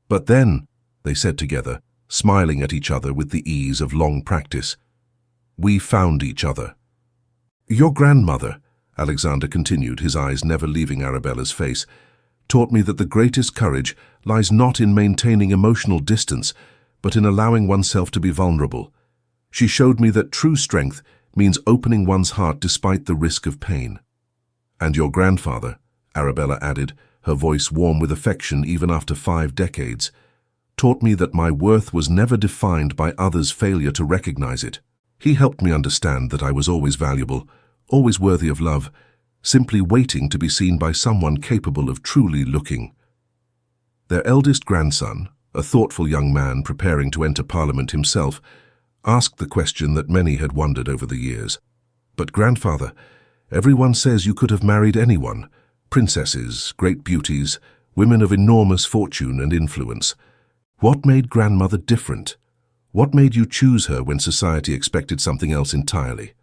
But then, they said together, smiling at each other with the ease of long practice, we found each other. Your grandmother, Alexander continued, his eyes never leaving Arabella's face, taught me that the greatest courage lies not in maintaining emotional distance, but in allowing oneself to be vulnerable. She showed me that true strength means opening one's heart despite the risk of pain. And your grandfather, Arabella added, her voice warm with affection even after 5 decades, taught me that my worth was never defined by others' failure to recognize it. He helped me understand that I was always valuable, always worthy of love, simply waiting to be seen by someone capable of truly looking. Their eldest grandson, a thoughtful young man preparing to enter Parliament himself, asked the question that many had wondered over the years. But grandfather, everyone says you could have married anyone, princesses, great beauties, women of enormous fortune and influence. What made grandmother different? What made you choose her when society expected something else entirely?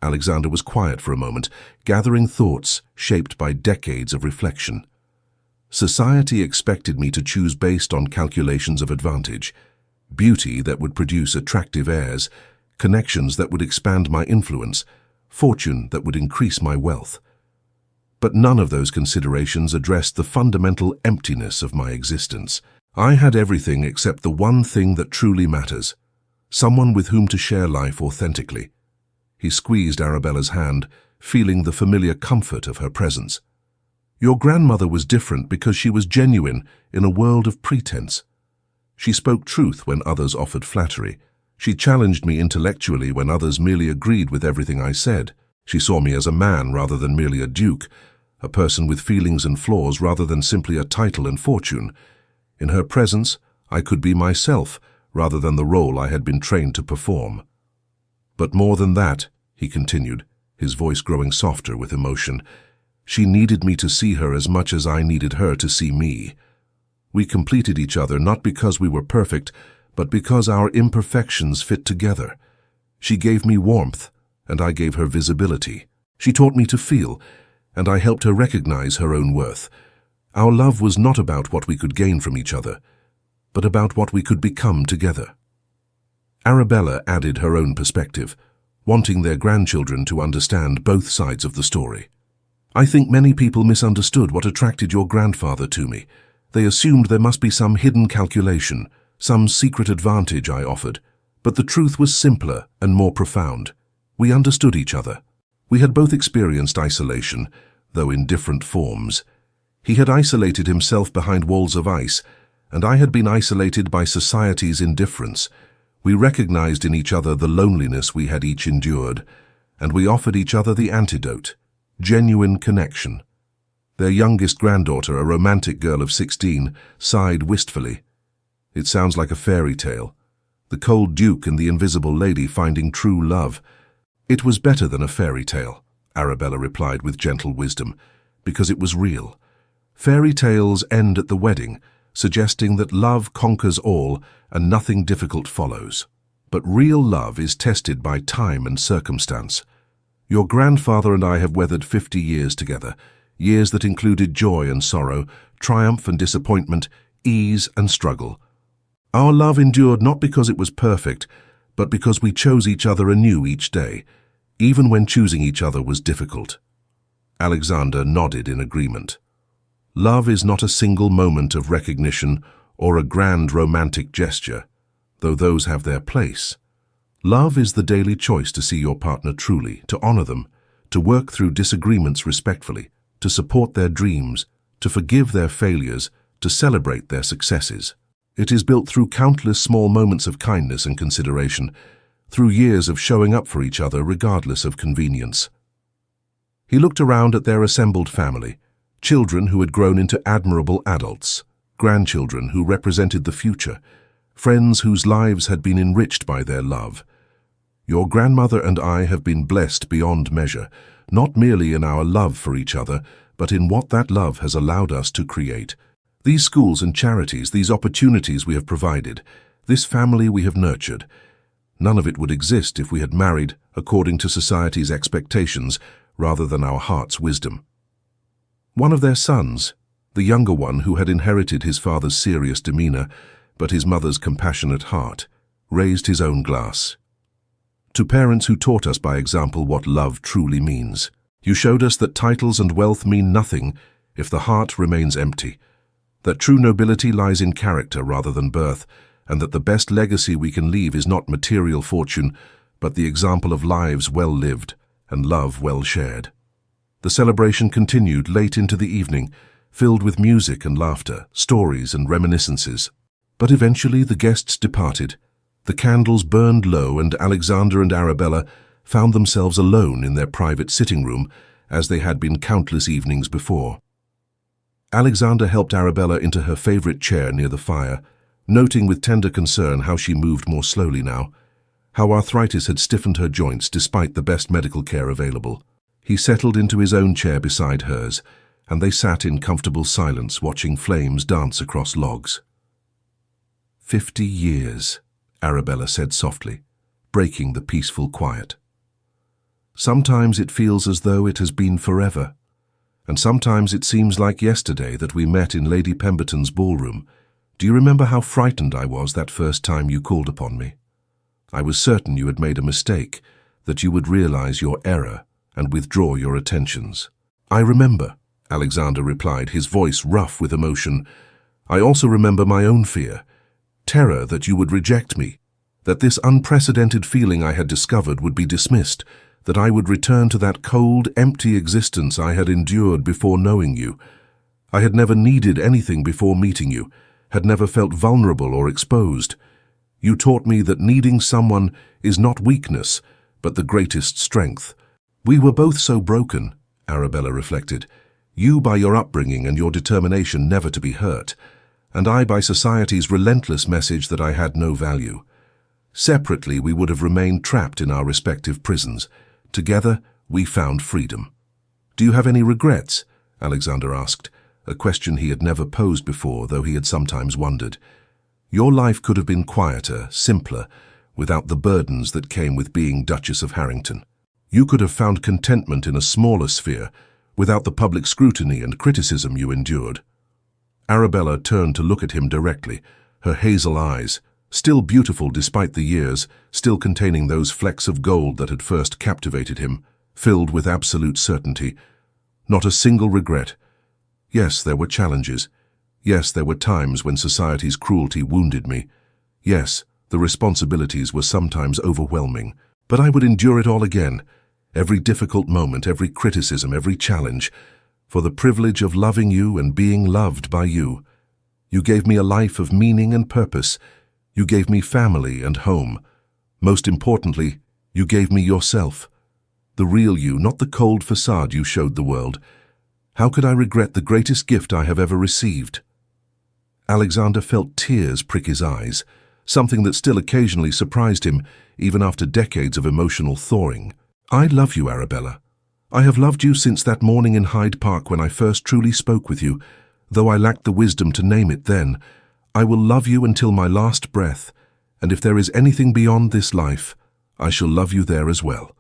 Alexander was quiet for a moment, gathering thoughts shaped by decades of reflection. Society expected me to choose based on calculations of advantage, beauty that would produce attractive heirs, connections that would expand my influence, fortune that would increase my wealth. But none of those considerations addressed the fundamental emptiness of my existence. I had everything except the one thing that truly matters, someone with whom to share life authentically. He squeezed Arabella's hand, feeling the familiar comfort of her presence. Your grandmother was different because she was genuine in a world of pretense. She spoke truth when others offered flattery. She challenged me intellectually when others merely agreed with everything I said. She saw me as a man rather than merely a duke, a person with feelings and flaws rather than simply a title and fortune. In her presence, I could be myself rather than the role I had been trained to perform. But more than that, he continued, his voice growing softer with emotion, she needed me to see her as much as I needed her to see me. We completed each other not because we were perfect, but because our imperfections fit together. She gave me warmth, and I gave her visibility. She taught me to feel, and I helped her recognize her own worth. Our love was not about what we could gain from each other, but about what we could become together. Arabella added her own perspective, wanting their grandchildren to understand both sides of the story. I think many people misunderstood what attracted your grandfather to me. They assumed there must be some hidden calculation, some secret advantage I offered. But the truth was simpler and more profound. We understood each other. We had both experienced isolation, though in different forms. He had isolated himself behind walls of ice, and I had been isolated by society's indifference. We recognized in each other the loneliness we had each endured, and we offered each other the antidote, genuine connection. Their youngest granddaughter, a romantic girl of 16, sighed wistfully. It sounds like a fairy tale. The cold duke and the invisible lady finding true love. It was better than a fairy tale, Arabella replied with gentle wisdom, because it was real. Fairy tales end at the wedding, suggesting that love conquers all and nothing difficult follows. But real love is tested by time and circumstance. Your grandfather and I have weathered 50 years together, years that included joy and sorrow, triumph and disappointment, ease and struggle. Our love endured not because it was perfect, but because we chose each other anew each day, even when choosing each other was difficult. Alexander nodded in agreement. Love is not a single moment of recognition or a grand romantic gesture, though those have their place. Love is the daily choice to see your partner truly, to honor them, to work through disagreements respectfully, to support their dreams, to forgive their failures, to celebrate their successes. It is built through countless small moments of kindness and consideration, through years of showing up for each other regardless of convenience. He looked around at their assembled family, children who had grown into admirable adults, grandchildren who represented the future, friends whose lives had been enriched by their love. Your grandmother and I have been blessed beyond measure, not merely in our love for each other, but in what that love has allowed us to create. These schools and charities, these opportunities we have provided, this family we have nurtured, none of it would exist if we had married according to society's expectations rather than our heart's wisdom. One of their sons, the younger one who had inherited his father's serious demeanor but his mother's compassionate heart, raised his own glass. To parents who taught us by example what love truly means, you showed us that titles and wealth mean nothing if the heart remains empty, that true nobility lies in character rather than birth, and that the best legacy we can leave is not material fortune, but the example of lives well lived and love well shared. The celebration continued late into the evening, filled with music and laughter, stories and reminiscences. But eventually the guests departed. The candles burned low, and Alexander and Arabella found themselves alone in their private sitting room, as they had been countless evenings before. Alexander helped Arabella into her favorite chair near the fire, noting with tender concern how she moved more slowly now, how arthritis had stiffened her joints despite the best medical care available. He settled into his own chair beside hers, and they sat in comfortable silence watching flames dance across logs. 50 years, Arabella said softly, breaking the peaceful quiet. Sometimes it feels as though it has been forever, and sometimes it seems like yesterday that we met in Lady Pemberton's ballroom. Do you remember how frightened I was that first time you called upon me? I was certain you had made a mistake, that you would realize your error and withdraw your attentions. I remember, Alexander replied, his voice rough with emotion. I also remember my own fear, terror that you would reject me, that this unprecedented feeling I had discovered would be dismissed, that I would return to that cold, empty existence I had endured before knowing you. I had never needed anything before meeting you, had never felt vulnerable or exposed. You taught me that needing someone is not weakness, but the greatest strength. We were both so broken, Arabella reflected. You by your upbringing and your determination never to be hurt, and I by society's relentless message that I had no value. Separately, we would have remained trapped in our respective prisons. Together, we found freedom. Do you have any regrets? Alexander asked, a question he had never posed before, though he had sometimes wondered. Your life could have been quieter, simpler, without the burdens that came with being Duchess of Harrington. You could have found contentment in a smaller sphere, without the public scrutiny and criticism you endured. Arabella turned to look at him directly, her hazel eyes, still beautiful despite the years, still containing those flecks of gold that had first captivated him, filled with absolute certainty. Not a single regret. Yes, there were challenges. Yes, there were times when society's cruelty wounded me. Yes, the responsibilities were sometimes overwhelming. But I would endure it all again, every difficult moment, every criticism, every challenge, for the privilege of loving you and being loved by you. You gave me a life of meaning and purpose. You gave me family and home. Most importantly, you gave me yourself. The real you, not the cold facade you showed the world. How could I regret the greatest gift I have ever received? Alexander felt tears prick his eyes, something that still occasionally surprised him, even after decades of emotional thawing. I love you, Arabella. I have loved you since that morning in Hyde Park when I first truly spoke with you, Though I lacked the wisdom to name it then, I will love you until my last breath, and if there is anything beyond this life, I shall love you there as well."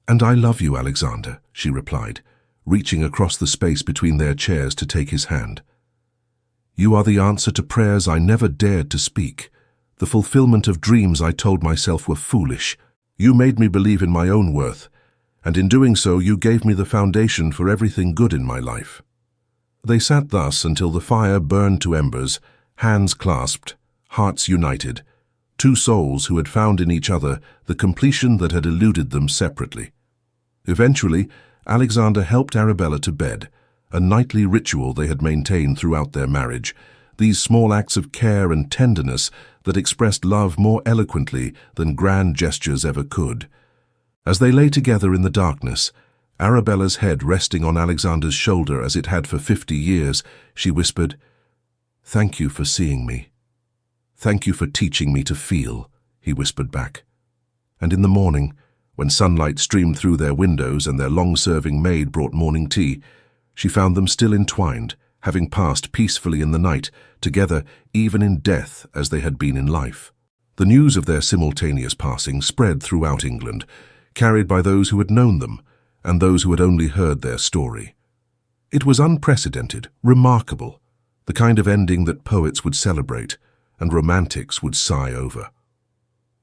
"And I love you, Alexander," she replied, reaching across the space between their chairs to take his hand. "You are the answer to prayers I never dared to speak, the fulfillment of dreams I told myself were foolish. You made me believe in my own worth, and in doing so you gave me the foundation for everything good in my life." They sat thus until the fire burned to embers, hands clasped, hearts united, two souls who had found in each other the completion that had eluded them separately. Eventually, Alexander helped Arabella to bed, a nightly ritual they had maintained throughout their marriage, these small acts of care and tenderness that expressed love more eloquently than grand gestures ever could. As they lay together in the darkness, Arabella's head resting on Alexander's shoulder as it had for 50 years, she whispered, "Thank you for seeing me. Thank you for teaching me to feel," he whispered back. And in the morning, when sunlight streamed through their windows and their long-serving maid brought morning tea, she found them still entwined, having passed peacefully in the night, together even in death as they had been in life. The news of their simultaneous passing spread throughout England, carried by those who had known them and those who had only heard their story. It was unprecedented, remarkable, the kind of ending that poets would celebrate and romantics would sigh over.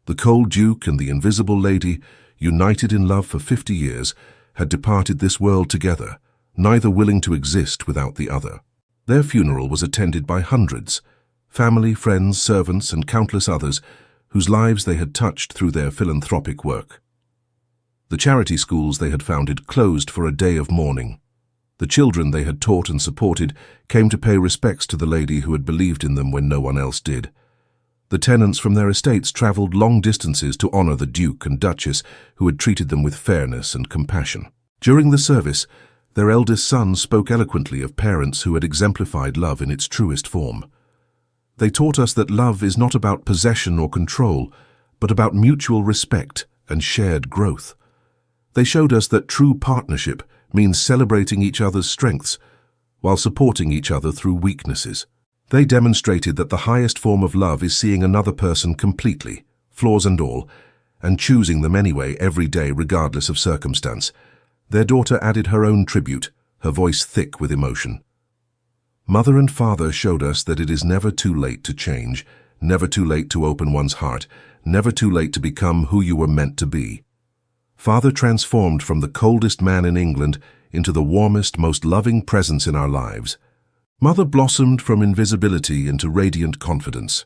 The cold Duke and the invisible lady, united in love for 50 years, had departed this world together, neither willing to exist without the other. Their funeral was attended by hundreds, family, friends, servants, and countless others whose lives they had touched through their philanthropic work. The charity schools they had founded closed for a day of mourning. The children they had taught and supported came to pay respects to the lady who had believed in them when no one else did. The tenants from their estates travelled long distances to honour the Duke and Duchess who had treated them with fairness and compassion. During the service, their eldest son spoke eloquently of parents who had exemplified love in its truest form. They taught us that love is not about possession or control, but about mutual respect and shared growth. They showed us that true partnership means celebrating each other's strengths while supporting each other through weaknesses. They demonstrated that the highest form of love is seeing another person completely, flaws and all, and choosing them anyway every day regardless of circumstance. Their daughter added her own tribute, her voice thick with emotion. Mother and father showed us that it is never too late to change, never too late to open one's heart, never too late to become who you were meant to be. Father transformed from the coldest man in England into the warmest, most loving presence in our lives. Mother blossomed from invisibility into radiant confidence.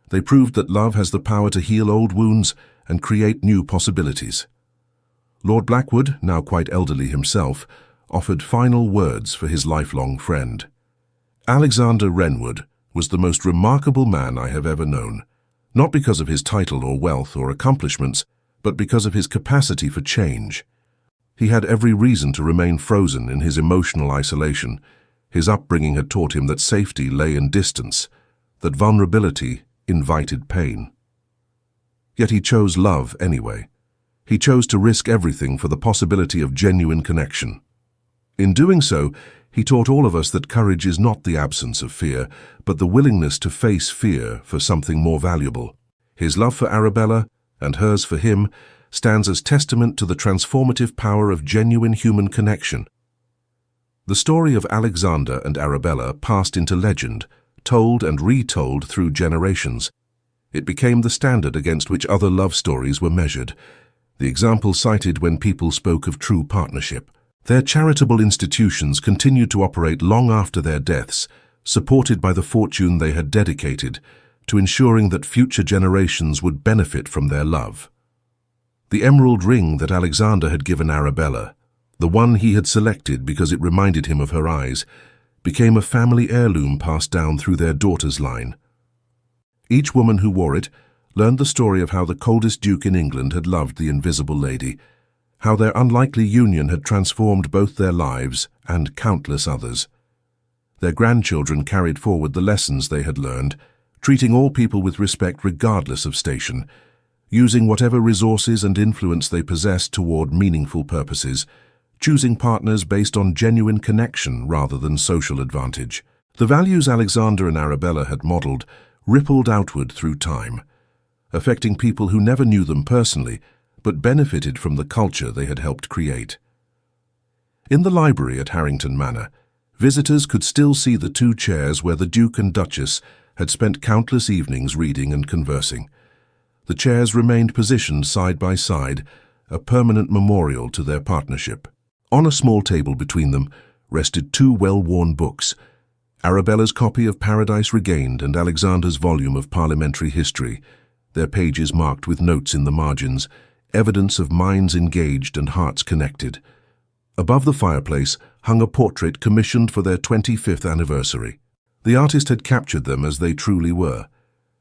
They proved that love has the power to heal old wounds and create new possibilities. Lord Blackwood, now quite elderly himself, offered final words for his lifelong friend. "Alexander Wrenwood was the most remarkable man I have ever known, not because of his title or wealth or accomplishments, but because of his capacity for change. He had every reason to remain frozen in his emotional isolation. His upbringing had taught him that safety lay in distance, that vulnerability invited pain. Yet he chose love anyway. He chose to risk everything for the possibility of genuine connection. In doing so, he taught all of us that courage is not the absence of fear, but the willingness to face fear for something more valuable. His love for Arabella, and hers for him, stands as testament to the transformative power of genuine human connection. The story of Alexander and Arabella passed into legend, told and retold through generations. It became the standard against which other love stories were measured, the example cited when people spoke of true partnership. Their charitable institutions continued to operate long after their deaths, supported by the fortune they had dedicated to ensuring that future generations would benefit from their love. The emerald ring that Alexander had given Arabella, the one he had selected because it reminded him of her eyes, became a family heirloom passed down through their daughter's line. Each woman who wore it learned the story of how the coldest duke in England had loved the invisible lady, how their unlikely union had transformed both their lives and countless others. Their grandchildren carried forward the lessons they had learned, treating all people with respect regardless of station, using whatever resources and influence they possessed toward meaningful purposes, choosing partners based on genuine connection rather than social advantage. The values Alexander and Arabella had modeled rippled outward through time, affecting people who never knew them personally, but benefited from the culture they had helped create. In the library at Harrington Manor, visitors could still see the two chairs where the Duke and Duchess had spent countless evenings reading and conversing. The chairs remained positioned side by side, a permanent memorial to their partnership. On a small table between them rested two well-worn books, Arabella's copy of Paradise Regained and Alexander's volume of parliamentary history, their pages marked with notes in the margins, evidence of minds engaged and hearts connected. Above the fireplace hung a portrait commissioned for their 25th anniversary. The artist had captured them as they truly were,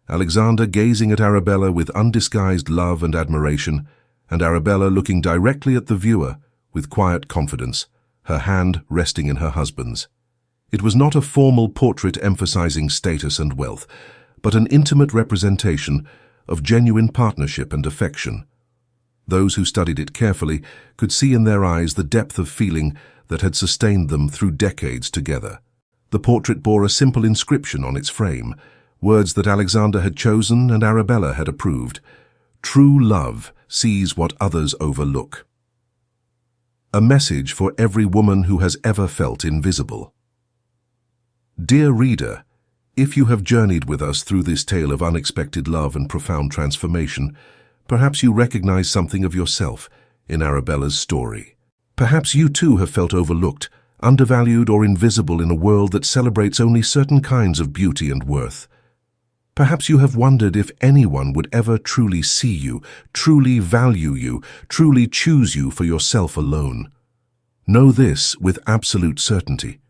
Alexander gazing at Arabella with undisguised love and admiration, and Arabella looking directly at the viewer with quiet confidence, her hand resting in her husband's. It was not a formal portrait emphasizing status and wealth, but an intimate representation of genuine partnership and affection. Those who studied it carefully could see in their eyes the depth of feeling that had sustained them through decades together. The portrait bore a simple inscription on its frame, words that Alexander had chosen and Arabella had approved. True love sees what others overlook. A message for every woman who has ever felt invisible. Dear reader, if you have journeyed with us through this tale of unexpected love and profound transformation, perhaps you recognize something of yourself in Arabella's story. Perhaps you too have felt overlooked, undervalued or invisible in a world that celebrates only certain kinds of beauty and worth. Perhaps you have wondered if anyone would ever truly see you, truly value you, truly choose you for yourself alone. Know this with absolute certainty.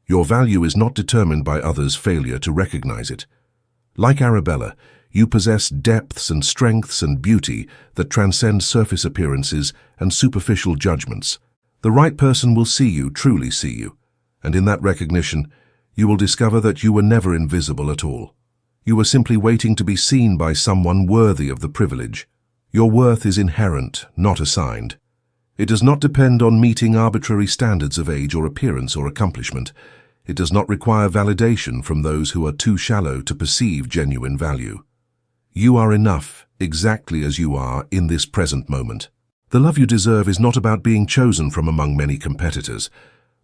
Your value is not determined by others' failure to recognize it. Like Arabella, you possess depths and strengths and beauty that transcend surface appearances and superficial judgments. The right person will see you, truly see you, and in that recognition, you will discover that you were never invisible at all. You were simply waiting to be seen by someone worthy of the privilege. Your worth is inherent, not assigned. It does not depend on meeting arbitrary standards of age or appearance or accomplishment. It does not require validation from those who are too shallow to perceive genuine value. You are enough, exactly as you are in this present moment. The love you deserve is not about being chosen from among many competitors,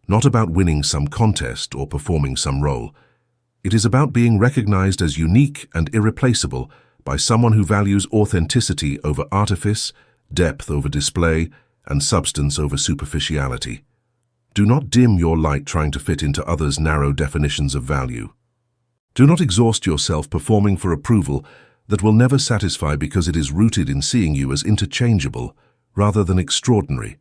not about winning some contest or performing some role. It is about being recognized as unique and irreplaceable by someone who values authenticity over artifice, depth over display, and substance over superficiality. Do not dim your light trying to fit into others' narrow definitions of value. Do not exhaust yourself performing for approval that will never satisfy because it is rooted in seeing you as interchangeable rather than extraordinary.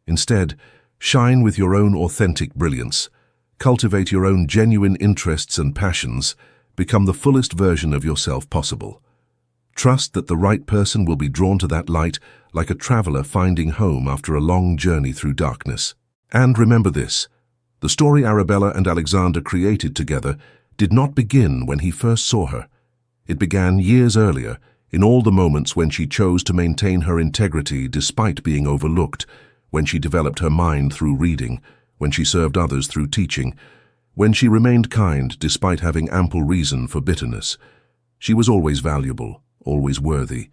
Instead, shine with your own authentic brilliance. Cultivate your own genuine interests and passions. Become the fullest version of yourself possible. Trust that the right person will be drawn to that light like a traveler finding home after a long journey through darkness. And remember this, the story Arabella and Alexander created together did not begin when he first saw her. It began years earlier, in all the moments when she chose to maintain her integrity despite being overlooked, when she developed her mind through reading, when she served others through teaching, when she remained kind despite having ample reason for bitterness. She was always valuable, always worthy.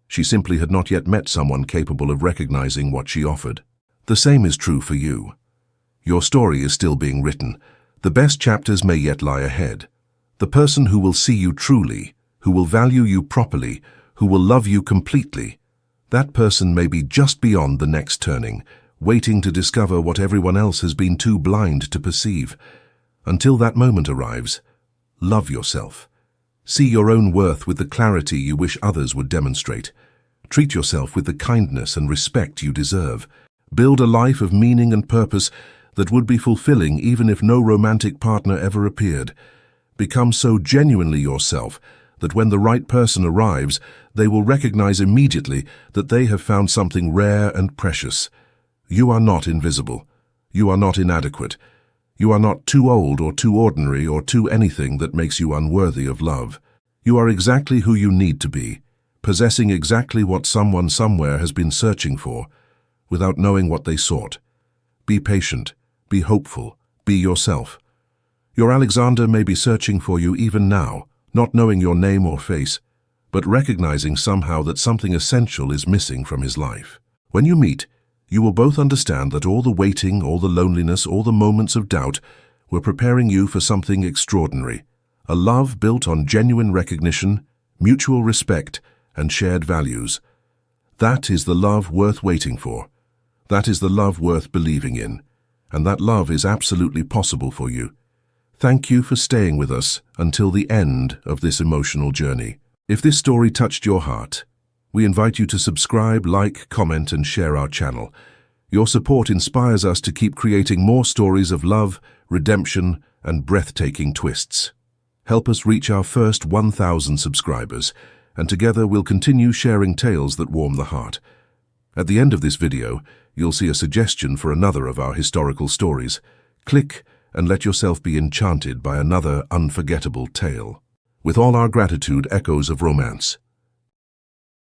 She simply had not yet met someone capable of recognizing what she offered. The same is true for you. Your story is still being written. The best chapters may yet lie ahead. The person who will see you truly, who will value you properly, who will love you completely, that person may be just beyond the next turning, waiting to discover what everyone else has been too blind to perceive. Until that moment arrives, love yourself. See your own worth with the clarity you wish others would demonstrate. Treat yourself with the kindness and respect you deserve. Build a life of meaning and purpose that would be fulfilling even if no romantic partner ever appeared. Become so genuinely yourself that when the right person arrives, they will recognize immediately that they have found something rare and precious. You are not invisible. You are not inadequate. You are not too old or too ordinary or too anything that makes you unworthy of love. You are exactly who you need to be, possessing exactly what someone somewhere has been searching for, without knowing what they sought. Be patient, be hopeful, be yourself. Your Alexander may be searching for you even now, not knowing your name or face, but recognizing somehow that something essential is missing from his life. When you meet, you will both understand that all the waiting, all the loneliness, all the moments of doubt were preparing you for something extraordinary, a love built on genuine recognition, mutual respect, and shared values. That is the love worth waiting for. That is the love worth believing in. And that love is absolutely possible for you. Thank you for staying with us until the end of this emotional journey. If this story touched your heart, we invite you to subscribe, like, comment, and share our channel. Your support inspires us to keep creating more stories of love, redemption, and breathtaking twists. Help us reach our first 1,000 subscribers, and together we'll continue sharing tales that warm the heart. At the end of this video, you'll see a suggestion for another of our historical stories. Click and let yourself be enchanted by another unforgettable tale. With all our gratitude, echoes of romance.